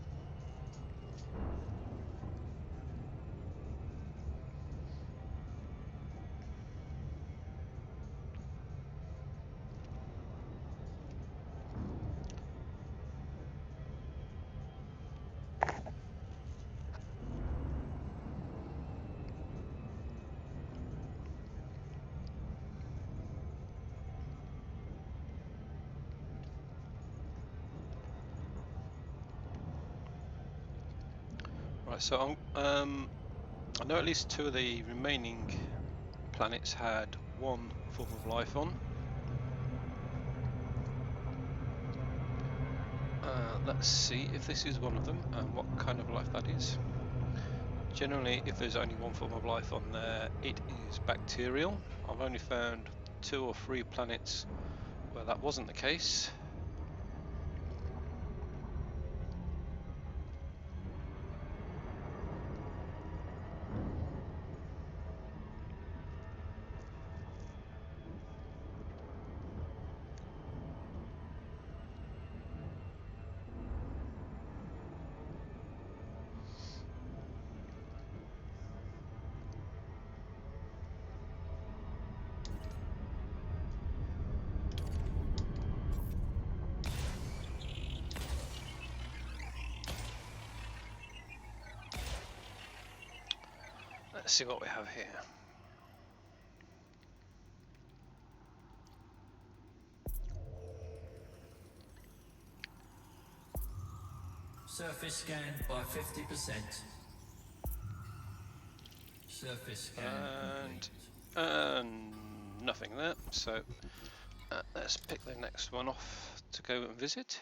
Right, so I know at least 2 of the remaining planets had one form of life on. Let's see if this is one of them and what kind of life that is. Generally, if there's only one form of life on there, it is bacterial. I've only found 2 or 3 planets where that wasn't the case. Let's see what we have here. Surface scan by 50%. Surface scan And nothing there. So let's pick the next one off to go and visit.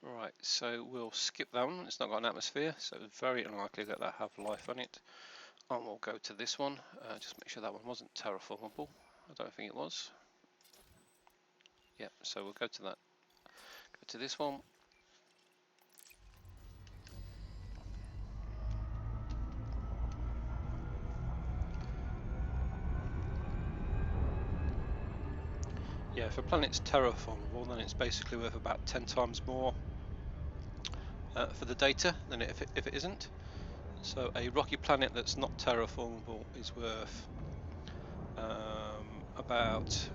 Right, so we'll skip that one. It's not got an atmosphere, so it's very unlikely that that have life on it. And we'll go to this one. Just make sure that one wasn't terraformable. I don't think it was. Yeah, so we'll go to that. Go to this one. Yeah, if a planet's terraformable, then it's basically worth about 10 times more for the data than if it isn't. So a rocky planet that's not terraformable is worth about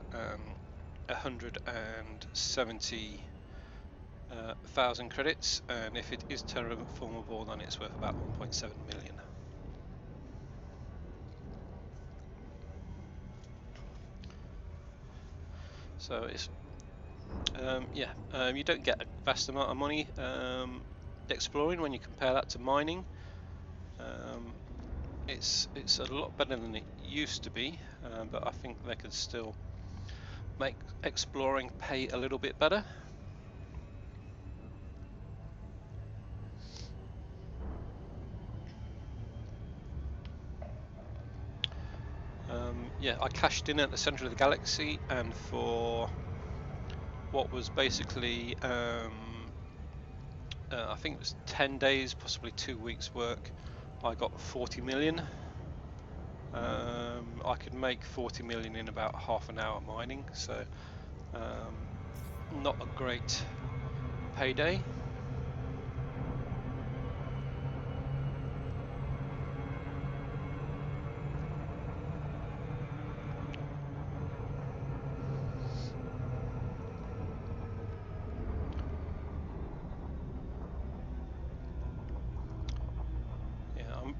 170,000 credits, and if it is terraformable, then it's worth about 1.7 million. So it's you don't get a vast amount of money exploring when you compare that to mining. It's a lot better than it used to be, but I think they could still make exploring pay a little bit better. Yeah, I cashed in at the center of the galaxy, and for what was basically I think it was 10 days, possibly 2 weeks work, I got 40 million. I could make 40 million in about half an hour mining, so not a great payday.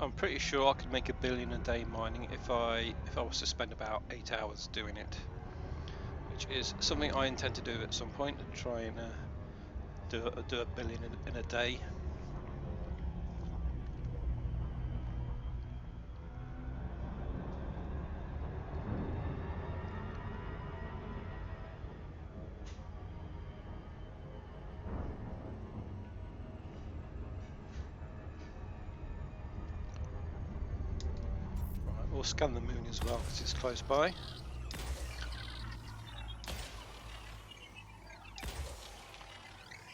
I'm pretty sure I could make $1 billion a day mining if I was to spend about 8 hours doing it, which is something I intend to do at some point, to try and do $1 billion in a day. Right, we'll scan the moon as well because it's close by.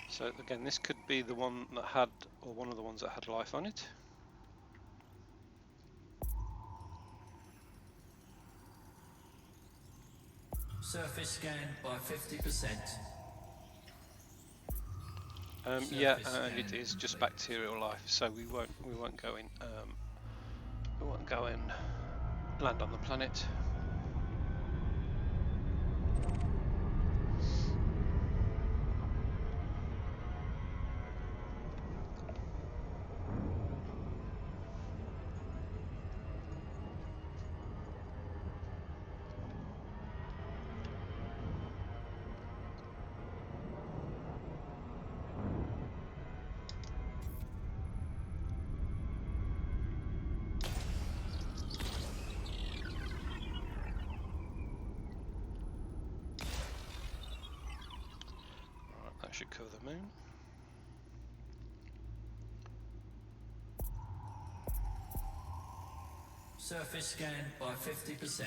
So again, this could be the one that had, or one of the ones that had life on it. surface scan by 50%. Yeah, and it is just bacterial life, so we won't go in. We won't go and land on the planet. Right, that should cover the moon. Surface scan by 50%.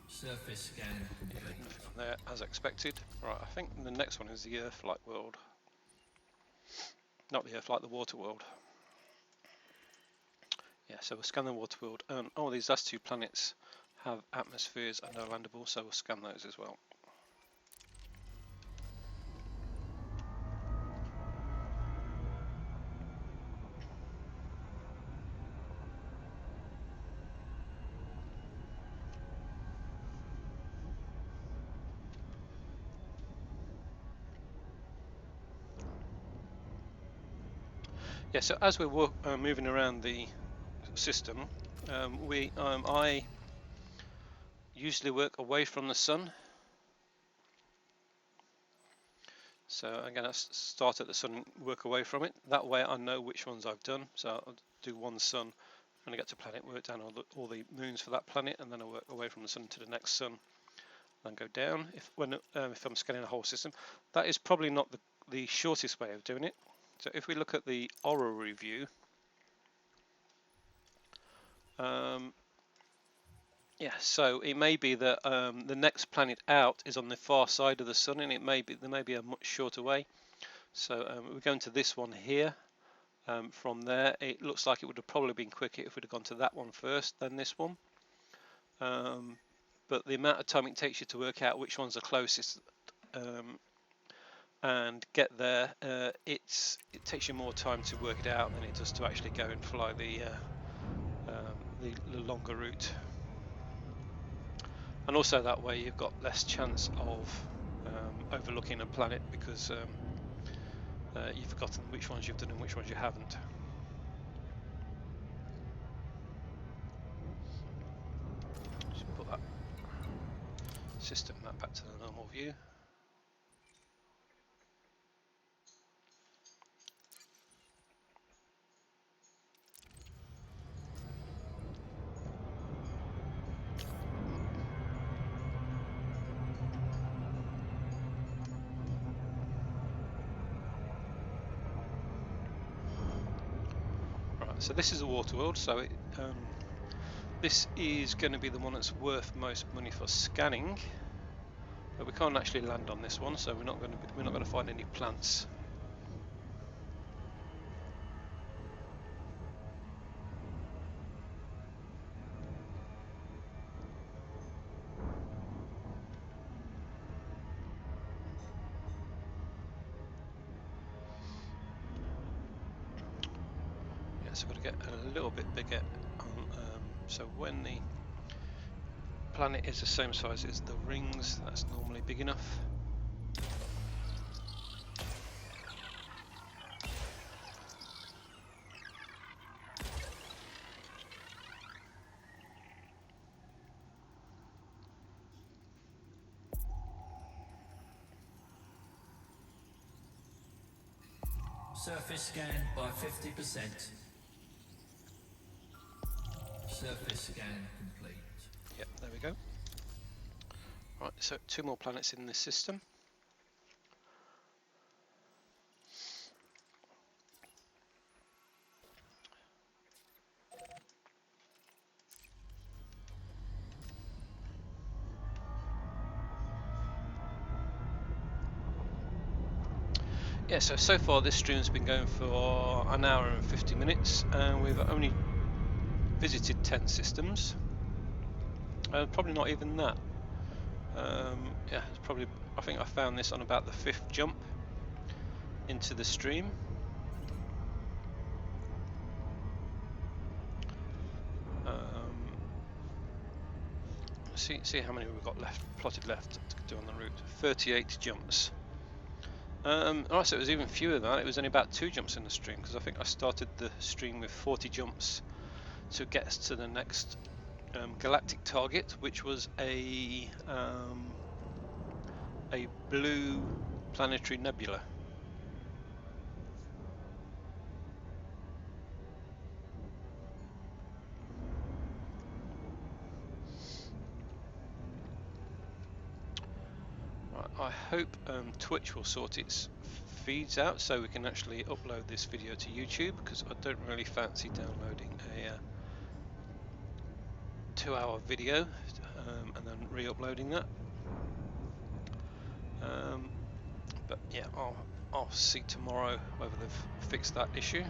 Surface scan complete. Nothing on there as expected. Right, I think the next one is the Earth-like world. Not the Earth-like, the water world. Yeah, so we'll scan the water world. And these last two planets have atmospheres and are landable, so we'll scan those as well. Yeah, so as we're moving around the system, I usually work away from the sun. So I'm going to start at the sun and work away from it. That way I know which ones I've done. So I'll do one sun. When I get to planet, work down all the moons for that planet, and then I work away from the sun to the next sun. Then go down if I'm scanning the whole system. That is probably not the shortest way of doing it. So if we look at the Aura review, yeah, so it may be that the next planet out is on the far side of the sun, and there may be a much shorter way. So we're going to this one here. From there, it looks like it would have probably been quicker if we'd have gone to that one first, then this one. But the amount of time it takes you to work out which one's the closest and get there, it takes you more time to work it out than it does to actually go and fly the longer route. And also that way you've got less chance of overlooking a planet because you've forgotten which ones you've done and which ones you haven't. Just put that system map back to the normal view. Right, so this is a water world, so this is going to be the one that's worth most money for scanning, but we can't actually land on this one, so we're not going to find any plants. Yeah, so we've got to get a little bit bigger. So when the planet is the same size as the rings, that's normally big enough. Surface scan by 50%. Surface scan complete. Yep, there we go. Right, so 2 more planets in this system. Yeah, so far this stream's been going for an hour and 50 minutes, and we've only visited 10 systems. Probably not even that. Yeah, it's probably. I think I found this on about the 5th jump into the stream. See how many we've got plotted left to do on the route. 38 jumps. Alright, so it was even fewer than that. It was only about 2 jumps in the stream, because I think I started the stream with 40 jumps to get us to the next galactic target, which was a blue planetary nebula. Right, I hope Twitch will sort its feeds out so we can actually upload this video to YouTube, because I don't really fancy downloading a 2-hour video and then re-uploading that. But yeah, I'll see tomorrow whether they've fixed that issue.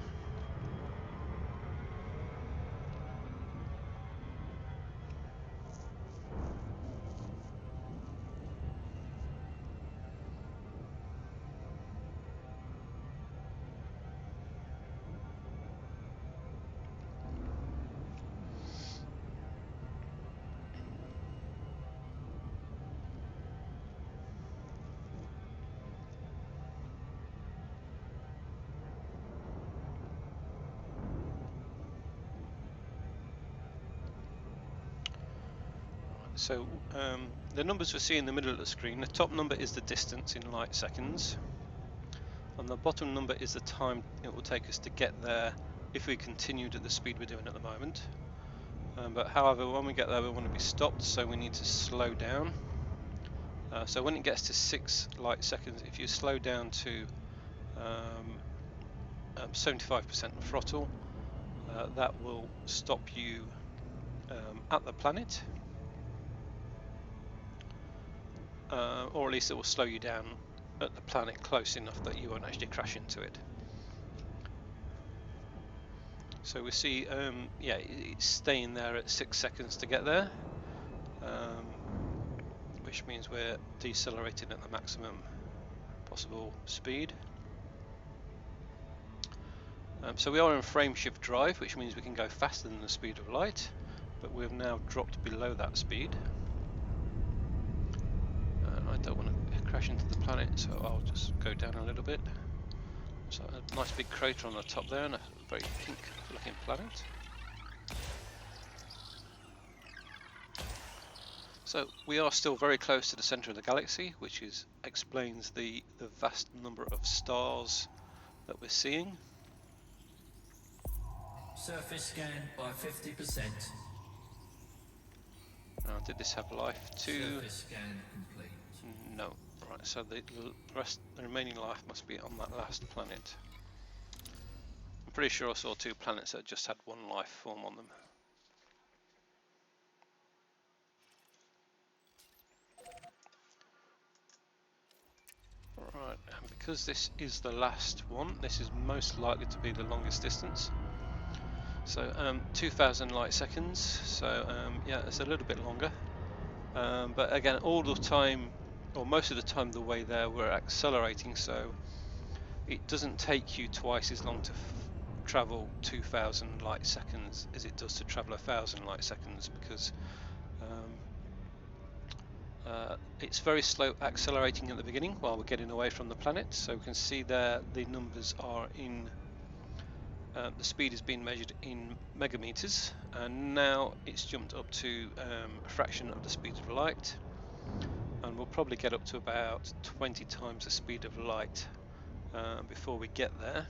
So the numbers we see in the middle of the screen, the top number is the distance in light seconds, and the bottom number is the time it will take us to get there if we continued at the speed we're doing at the moment. But however, when we get there we want to be stopped, so we need to slow down. So when it gets to 6 light seconds, if you slow down to 75% throttle, that will stop you at the planet, or at least it will slow you down at the planet close enough that you won't actually crash into it. So we see, yeah, it's staying there at 6 seconds to get there, which means we're decelerating at the maximum possible speed. So we are in frame shift drive, which means we can go faster than the speed of light, but we've now dropped below that speed. I don't want to crash into the planet, so I'll just go down a little bit. So a nice big crater on the top there and a very pink looking planet. So we are still very close to the centre of the galaxy, which explains the vast number of stars that we're seeing. Surface scan by 50%. Now, did this have life too? Surface scan complete. No. Right, so the remaining life must be on that last planet. I'm pretty sure I saw 2 planets that just had 1 life form on them. Right, and because this is the last one, this is most likely to be the longest distance. So 2,000 light seconds, so yeah, it's a little bit longer. But again, all the time, or most of the time the way there, we're accelerating, so it doesn't take you twice as long to travel 2,000 light seconds as it does to travel 1,000 light seconds, because it's very slow accelerating at the beginning while we're getting away from the planet. So we can see there the numbers are in, the speed is being measured in megameters, and now it's jumped up to a fraction of the speed of light, and we'll probably get up to about 20 times the speed of light before we get there,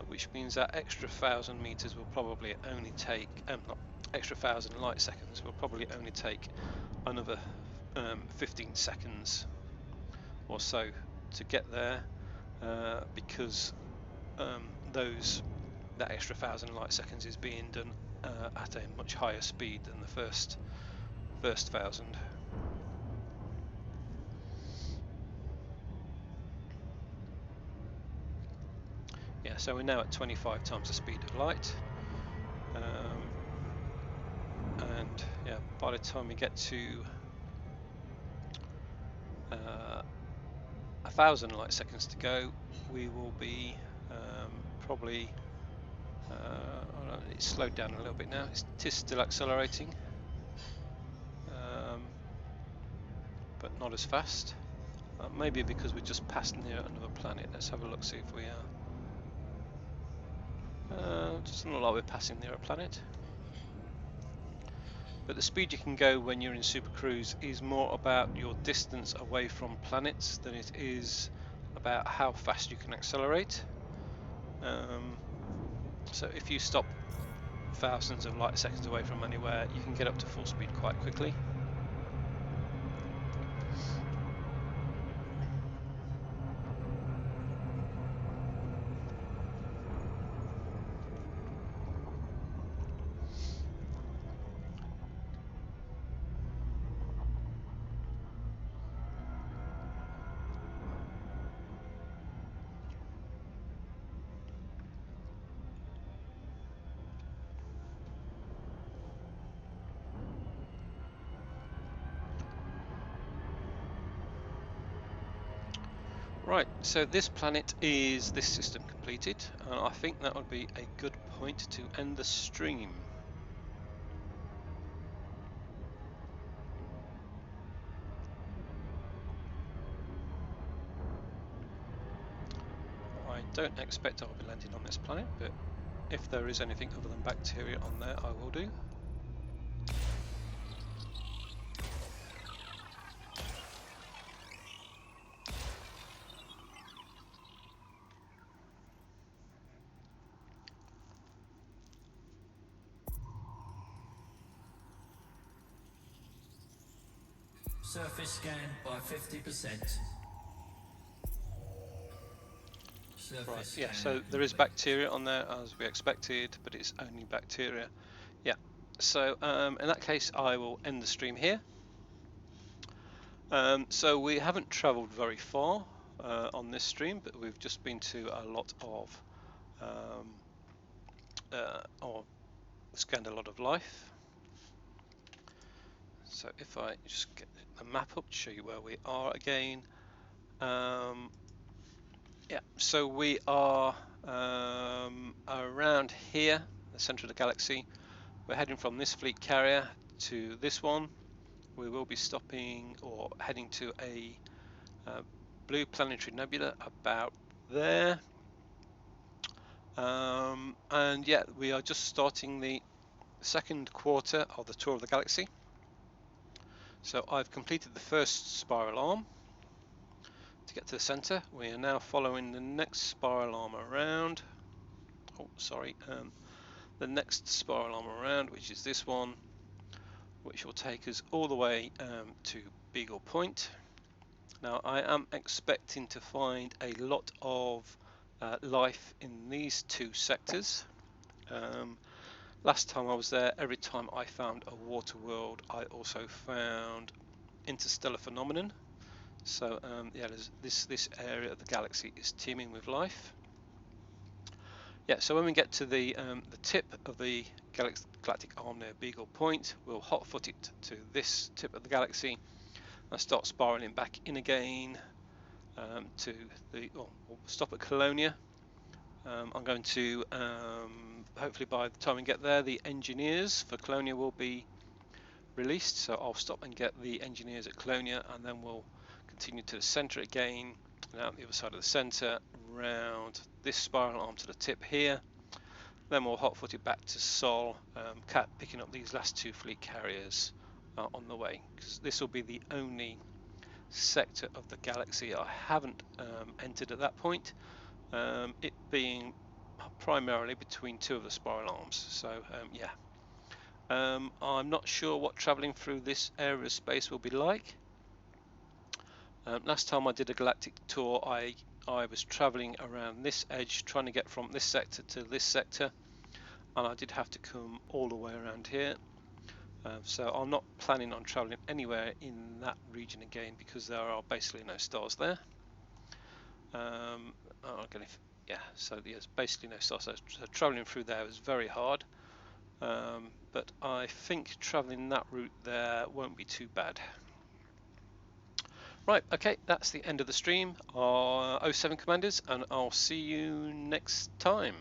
which means that extra 1,000 meters will probably only take, not extra 1,000 light seconds will probably only take another 15 seconds or so to get there, because that extra 1,000 light seconds is being done at a much higher speed than the first 1,000. Yeah, so we're now at 25 times the speed of light, and yeah, by the time we get to 1,000 light seconds to go, we will be probably, it's slowed down a little bit now. It is still accelerating, but not as fast. Maybe because we just passed near another planet. Let's have a look, see if we are. Doesn't look like we're passing near a planet. But the speed you can go when you're in Super Cruise is more about your distance away from planets than it is about how fast you can accelerate. So if you stop thousands of light seconds away from anywhere, you can get up to full speed quite quickly. Right, so this planet is this system completed, and I think that would be a good point to end the stream. I don't expect I'll be landing on this planet, but if there is anything other than bacteria on there, I will do. Surface scan by 50%. Right, Surface yeah, scan so there is complete. bacteria on there as we expected, but it's only bacteria. Yeah, so in that case I will end the stream here. So we haven't travelled very far on this stream, but we've just been to a lot of, or scanned a lot of life. So if I just get the map up to show you where we are again. Yeah, so we are around here, the centre of the galaxy. We're heading from this fleet carrier to this one. We will be stopping or heading to a blue planetary nebula about there. And yeah, we are just starting the second quarter of the tour of the galaxy. So I've completed the first spiral arm to get to the center. We are now following the next spiral arm around. Oh, sorry. The next spiral arm around, which is this one, which will take us all the way to Beagle Point. Now, I am expecting to find a lot of life in these two sectors. Last time I was there, every time I found a water world, I also found interstellar phenomenon. So yeah, this area of the galaxy is teeming with life. Yeah, so when we get to the tip of the galactic arm near Beagle Point, we'll hotfoot it to this tip of the galaxy and start spiraling back in again to the. Well, we'll stop at Colonia. I'm going to hopefully by the time we get there, the engineers for Colonia will be released. So I'll stop and get the engineers at Colonia, and then we'll continue to the centre again, and out the other side of the centre, round this spiral arm to the tip here. Then we'll hotfoot it back to Sol, picking up these last two fleet carriers on the way. Because this will be the only sector of the galaxy I haven't entered at that point, it being primarily between two of the spiral arms. So yeah, I'm not sure what travelling through this area of space will be like. Last time I did a galactic tour, I was travelling around this edge, trying to get from this sector to this sector, and I did have to come all the way around here. So I'm not planning on travelling anywhere in that region again because there are basically no stars there. Yeah, so there's basically no stars. So travelling through there was very hard, but I think travelling that route there won't be too bad. Right, okay, that's the end of the stream. 07 Commanders, and I'll see you next time.